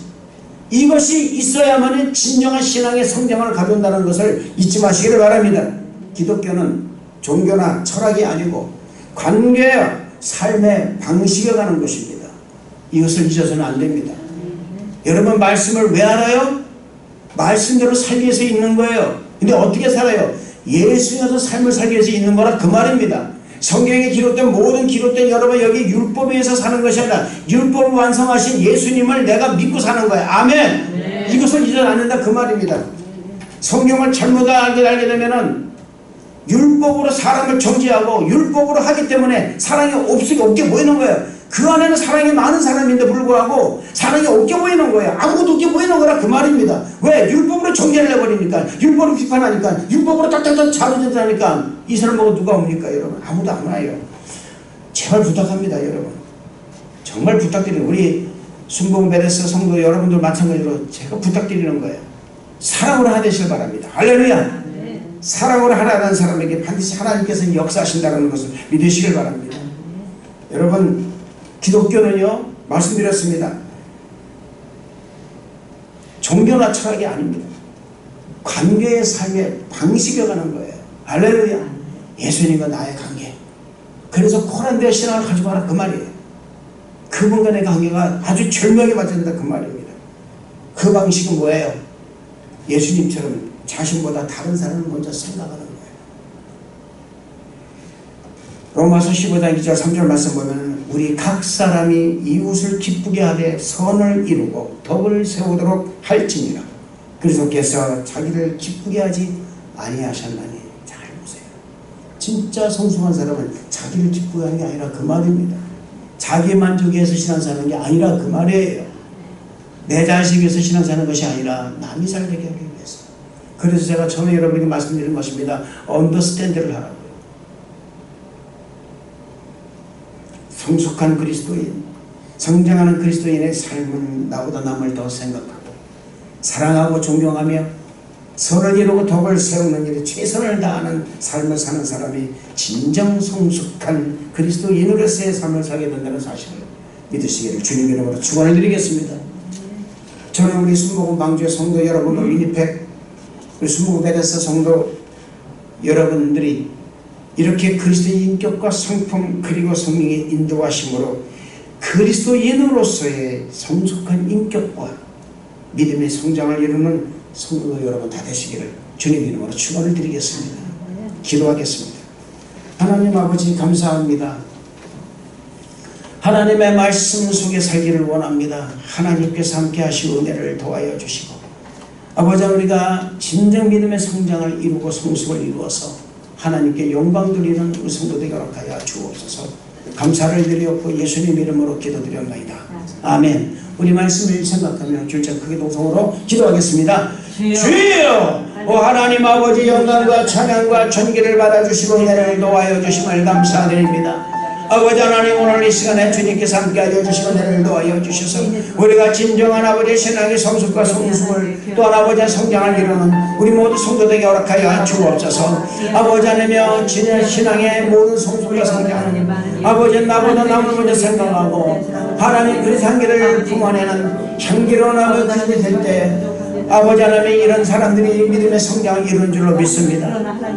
A: 이것이 있어야만 진정한 신앙의 성장을 가져온다는 것을 잊지 마시기를 바랍니다. 기독교는 종교나 철학이 아니고 관계와 삶의 방식에 관한 것입니다. 이것을 잊어서는 안 됩니다. 여러분 말씀을 왜 알아요? 말씀대로 살기 위해서 있는 거예요. 근데 어떻게 살아요? 예수님께서 삶을 살기 위해서 있는 거라 그 말입니다. 성경에 기록된 모든 기록된 여러분 여기 율법에 의해서 사는 것이 아니라 율법을 완성하신 예수님을 내가 믿고 사는 거예요. 아멘. 네. 이것을 잊어서는 안 된다 그 말입니다. 성경을 잘못 알게 되면은 율법으로 사람을 정죄하고 율법으로 하기 때문에 사랑이 없게 보이는 거예요. 그 안에는 사랑이 많은 사람인데 불구하고 사랑이 없게 보이는 거예요. 아무것도 없게 보이는 거라 그 말입니다. 왜? 율법으로 정죄를 해버리니까, 율법으로 비판하니까, 율법으로 딱딱딱 자르진다니까 이 사람 보고 누가 옵니까 여러분? 아무도 안 와요. 제발 부탁합니다 여러분. 정말 부탁드리는, 우리 순봉 베레스 성도 여러분들 마찬가지로 제가 부탁드리는 거예요. 사랑으로 하나 되시길 바랍니다. 할렐루야. 사랑으로 하나라는 사람에게 반드시 하나님께서 역사하신다는 것을 믿으시길 바랍니다. 여러분, 기독교는요, 말씀드렸습니다. 종교나 철학이 아닙니다. 관계의 삶의 방식에 관한 거예요. 할렐루야. 예수님과 나의 관계. 그래서 코란데 신앙을 가지고 하라 그 말이에요. 그분과 내 관계가 아주 절묘하게 맞는다 그 말입니다. 그 방식은 뭐예요? 예수님처럼 자신보다 다른 사람을 먼저 생각하는 거예요. 로마서 15장 2절 3절 말씀 보면 우리 각 사람이 이웃을 기쁘게 하되 선을 이루고 덕을 세우도록 할지니라. 그리스도께서 자기를 기쁘게 하지 아니하셨나니. 잘 보세요. 진짜 성숙한 사람은 자기를 기쁘게 하는 게 아니라 그 말입니다. 자기 만족에 위해서 신앙사는 게 아니라 그 말이에요. 내 자식 위해서 신앙사는 것이 아니라 남이 살게 하기 위해서. 그래서 제가 처음에 여러분에게 말씀드린 것입니다. 언더스탠드를 하라고요. 성숙한 그리스도인, 성장하는 그리스도인의 삶은 나보다 남을 더 생각하고 사랑하고 존경하며 선을 이루고 덕을 세우는 일에 최선을 다하는 삶을 사는 사람이 진정 성숙한 그리스도인으로서의 삶을 살게 된다는 사실을 믿으시기를 주님 이름으로 축원을 드리겠습니다. 저는 우리 순복음 방주의 성도 여러분과 위니펙, 우리 순복음 베레스 성도 여러분들이 이렇게 그리스도의 인격과 성품 그리고 성령의 인도하심으로 그리스도인으로서의 성숙한 인격과 믿음의 성장을 이루는 성도 여러분 다 되시기를 주님 이름으로 축원을 드리겠습니다. 기도하겠습니다. 하나님 아버지 감사합니다. 하나님의 말씀 속에 살기를 원합니다. 하나님께서 함께 하시고 은혜를 도와여 주시고 아버지, 우리가 진정 믿음의 성장을 이루고 성숙을 이루어서 하나님께 영광 드리는 우리 성도되게 허락하여 주옵소서. 감사를 드리옵고 예수님 이름으로 기도드렸나이다. 아멘. 우리 말씀을 생각하며 줄자 크게 동성으로 기도하겠습니다. 주여! 오 하나님 아버지, 영광과 찬양과 존귀를 받아주시고 은혜를 도와여 주심을 감사드립니다. 아버지 하나님, 오늘 이 시간에 주님께서 함께하여 주시고 은혜를 도와여 주셔서 우리가 진정한 아버지의 신앙의 성숙과 성숙을 또한 아버지의 성장을 이루는 우리 모두 성도되게 허락하여 주옵소서. 아버지 하나님, 신앙의 모든 성숙과 성장, 아버지 나보다 남을 먼저 생각하고 하나님 그리스도 향기를 품어내는 향기로운 아버지 될 때 아버지 하나님, 이런 사람들이 믿음의 성장을 이루는 줄로 믿습니다.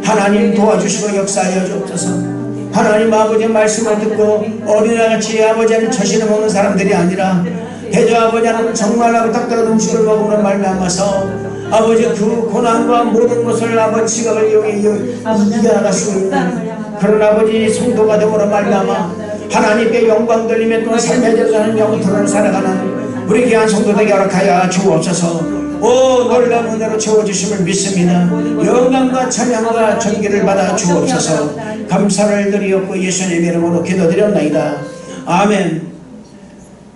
A: 하나님 도와주시고 역사하여 주옵소서. 하나님 아버지의 말씀을 듣고 어린아이같이 아버지는 처신을 먹는 사람들이 아니라 대저 아버지 하나님 정말 딱딱한 음식을 먹으면 말미암아서 아버지 그 고난과 모든 것을 아버지 지각을 이용해 이겨나갈 수 있는 그런 아버지 성도가 되므로 말미암아 하나님께 영광 돌리며 또 삶의 대사는 영토를 살아가는 우리 귀한 성도되게 허락하여 주옵소서. 오 놀라운 은혜로 채워주심을 믿습니다. 영광과 찬양과 존귀를 받아 주옵소서. 감사를 드리옵고 예수님 이름으로 기도드렸나이다. 아멘.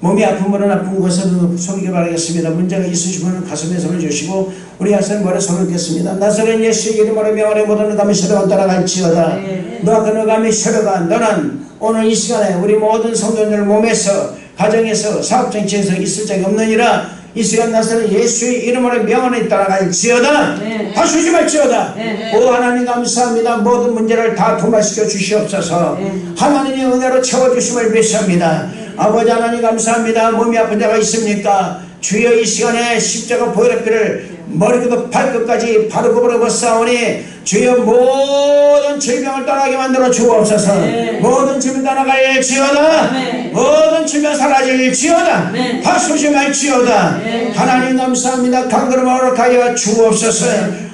A: 몸이 아픈 분은 아픈 곳을 속이기 바라겠습니다. 문제가 있으신 분은 가슴에 손을 주시고 우리 하선 머리에 손을 댔습니다. 나사렛 예수 이름으로 명하여 모든 감이 새로운 따라갈지어다. 너가 그 감이 새로가 너는 오늘 이 시간에 우리 모든 성도들 몸에서 가정에서 사업정치에서 있을 적이 없느니라. 이 시간 나서는 예수의 이름으로 명언에 따라갈지어다. 다시 오지 말지어다. 오 하나님 감사합니다. 모든 문제를 다 통과시켜 주시옵소서. 하나님의 은혜로 채워주심을 믿습니다. 아버지 하나님 감사합니다. 몸이 아픈 자가 있습니까? 주여 이 시간에 십자가 보혈의 머리부터 발끝까지 바르고 바르고 싸우니 주여 모든 질병을 떠나게 만들어 주옵소서. 모든 질병 떠나갈지어다. 모든 질병 사라질지어다. 다시 오지 말지어다. 하나님 감사합니다. 강건을 허락하여 주옵소서.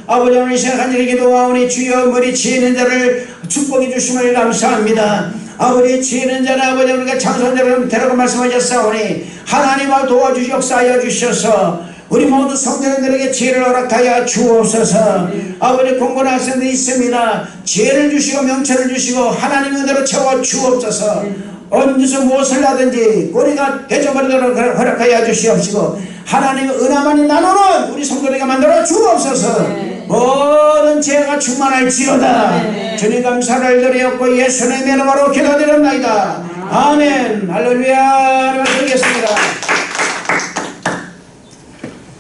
A: 아버지 오늘 이 시간 간절히 기도하오니 주여 머리 치이는 자를 축복해 주심을 감사합니다. 아버지 치이는 자는 아버지 우리가 장선자를 데려가 말씀하셨사오니 하나님을 도와주시 역사하여 주셔서 우리 모두 성도들에게 지혜를 허락하여 주옵소서. 아버지 공부하는 학생들이 있습니다. 지혜를 주시고 명철을 주시고 하나님의 은혜로 채워 주옵소서. 언제서 무엇을 하든지 꼬리가 되져버리도록 허락하여 주시옵시고 하나님의 은혜만이 나누는 우리 성도들에게 만들어 주옵소서. 모든 죄가 충만할지어다. 주님 감사를 드리옵고 예수님의 이름으로 기도드립니다. 아멘. 할렐루야. 드리겠습니다.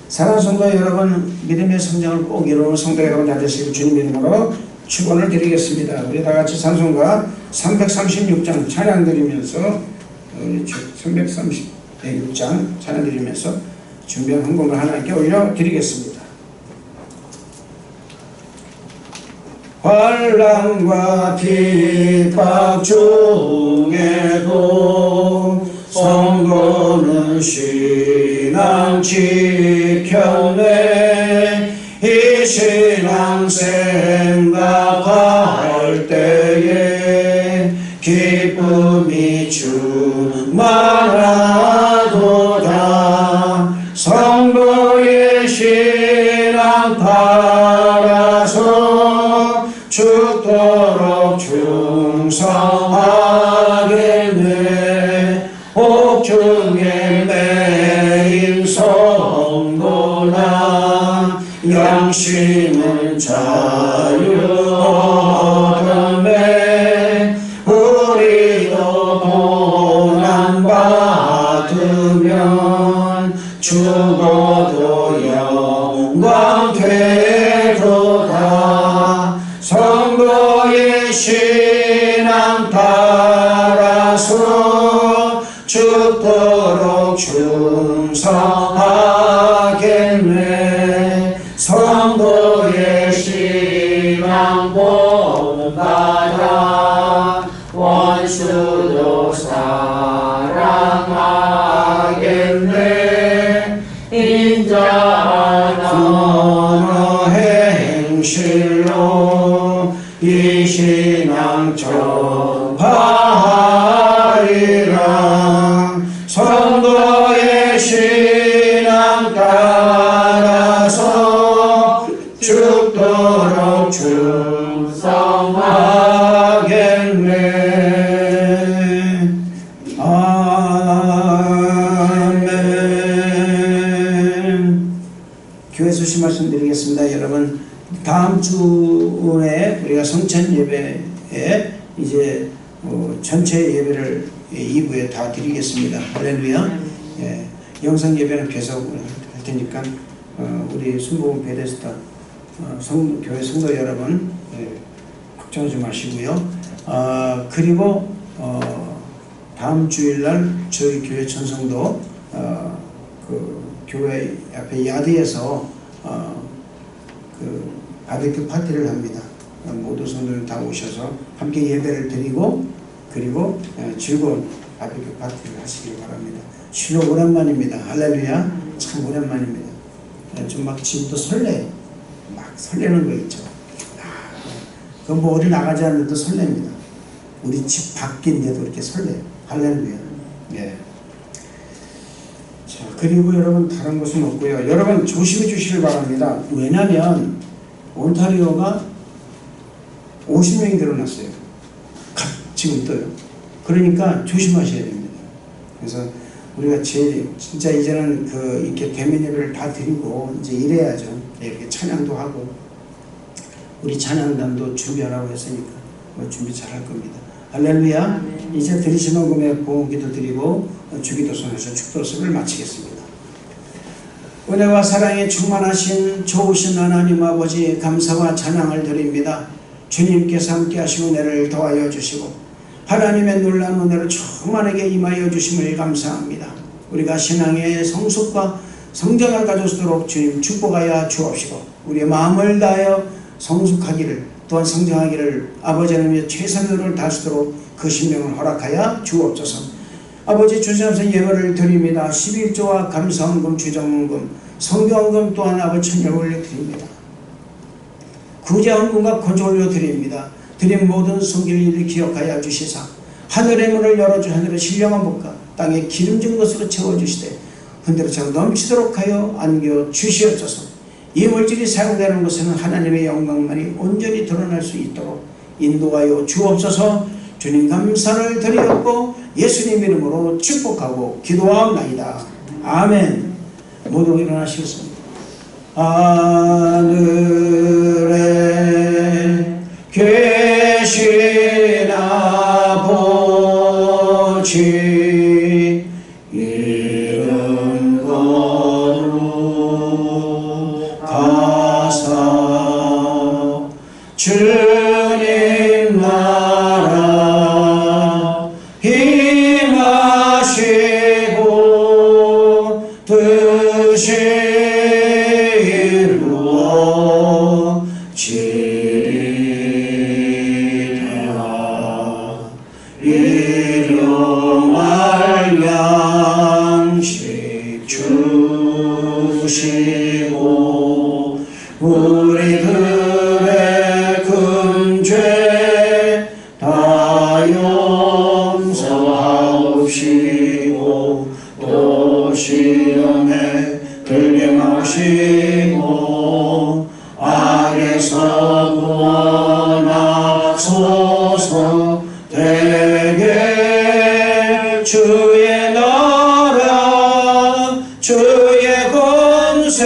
A: 사랑하는 성도 여러분, 믿음의 성장을 꼭 이루는 성도 여러분 다 되시길 주님 이름으로 축원을 드리겠습니다. 우리 다 같이 찬송가 336장 찬양 드리면서 336장 찬양 드리면서 준비한 헌금을 하나님께 올려 드리겠습니다. 환난과 핍박 중에도 성도는 신앙 지켰네. 이 신앙 생각할 때에 기쁨이 충만하도다. 성도의 신앙 따라서 죽도록 충성하겠네. 옥중에 매인 성도나 양심은 자유 얻었네. 우리도 고난 받으면 죽어도 영광 되도다. 성도의 신앙 따라서 죽도록 충성하겠네. 성도의 신앙 본받아 원수도 사랑하겠네. 인자한 행실로 이 신앙 전파하리라. 성도의 신앙 따라서 죽도록 충성하겠네. 아멘. 교회 수시 말씀드리겠습니다. 여러분, 다음 주에 우리가 성찬 예배에 이제 전체 예배를 2부에 다 드리겠습니다. 할렐루야. 예, 영상 예배는 계속 할 테니까 우리 순복음 베데스다 교회 성도 여러분, 걱정하지 마시고요. 그리고 다음 주일날 저희 교회 전성도 그 교회 앞에 야드에서 그 바베큐 파티를 합니다. 모두 성도들 다 오셔서 함께 예배를 드리고 그리고 즐거운 바베큐 파티를 하시길 바랍니다. 실로 오랜만입니다. 할렐루야. 참 오랜만입니다. 좀 막 지금도 설레요. 막 설레는 거 있죠. 그 뭐 어디 나가지 않는데도 설렙니다. 우리 집 밖인데도 이렇게 설레요. 할렐루야. 예. 자, 그리고 여러분 다른 것은 없고요. 여러분 조심해 주시길 바랍니다. 왜냐면 온타리오가 50명이 늘어났어요. 지금 떠요. 그러니까 조심하셔야 됩니다. 그래서 우리가 진짜 이제는 이렇게 대면 예배를 다 드리고 이제 이래야죠. 이렇게 찬양도 하고 우리 찬양단도 준비하라고 했으니까 준비 잘 할 겁니다. 할렐루야. 이제 드리시는 금액 보험기도 드리고 주기도선에서 축도서를 마치겠습니다. 은혜와 사랑에 충만하신 좋으신 하나님 아버지 감사와 찬양을 드립니다. 주님께서 함께 하시고 은혜를 더하여 주시고 하나님의 놀라운 은혜를 충만하게 임하여 주심을 감사합니다. 우리가 신앙의 성숙과 성장을 가졌도록 주님 축복하여 주옵시고 우리의 마음을 다하여 성숙하기를 또한 성장하기를 아버지 하나님의 최선을 다하시도록 그 신명을 허락하여 주옵소서. 아버지 주시면서 예물을 드립니다. 11조와 감사헌금, 주정헌금, 성경헌금 또한 아버지 천을 올려드립니다. 구제헌금과 건조 올려드립니다. 드린 모든 성기를 일일이 기억하여 주시사 하늘의 문을 열어주 하늘의 신령한 복과 땅에 기름진 것으로 채워주시되 흔들어차고 넘치도록 하여 안겨 주시옵소서. 이 물질이 사용되는 것에는 하나님의 영광만이 온전히 드러날 수 있도록 인도하여 주옵소서. 주님 감사를 드리옵고 예수님 이름으로 축복하고 기도하옵나이다. 아멘. 모두 일어나시겠습니다. 하늘에 계신 아버지 이름 거룩하사 주님 나라 임하시고 뜻이 이루어지리라. 일용할 양식 주시고 우리들의 금죄 다 용서하옵시고 또 시험에 들게 마시고 악에서 구원하소서. 대개 주의 나라 주의 권세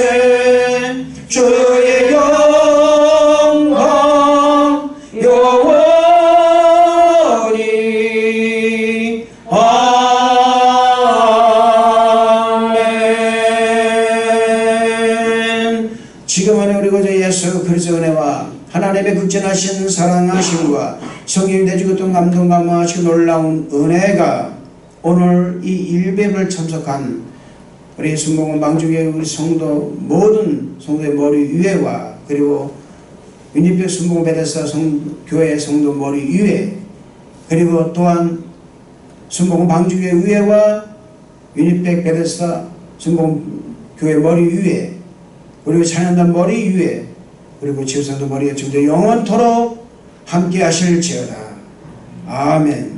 A: 주의 영광 영원히 아멘. 지금은 우리 구주 예수 그리스도의 은혜와 하나님의 극진하신 사랑하심과 성령이 내주고 감동 감화하시고 놀라운 은혜가 오늘 이 일배를 참석한 우리 순복음 방주교회 우리 성도 모든 성도의 머리 위에와 그리고 유니백 순복음 베데스다 교회 성도 머리 위에 그리고 또한 순복음 방주교회 위에와 유니백 베데스다 순복음 교회 머리 위에 그리고 찬양단 머리 위에 그리고 지구상도 머리에 지금도 영원토록 함께 하실지어다. 아멘.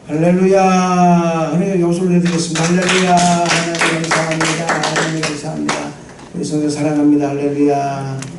A: 할렐루야. 하나님 용서를 해드리겠습니다. 할렐루야. 하나님 감사합니다. 하나님 감사합니다. 우리 성도 사랑합니다. 할렐루야.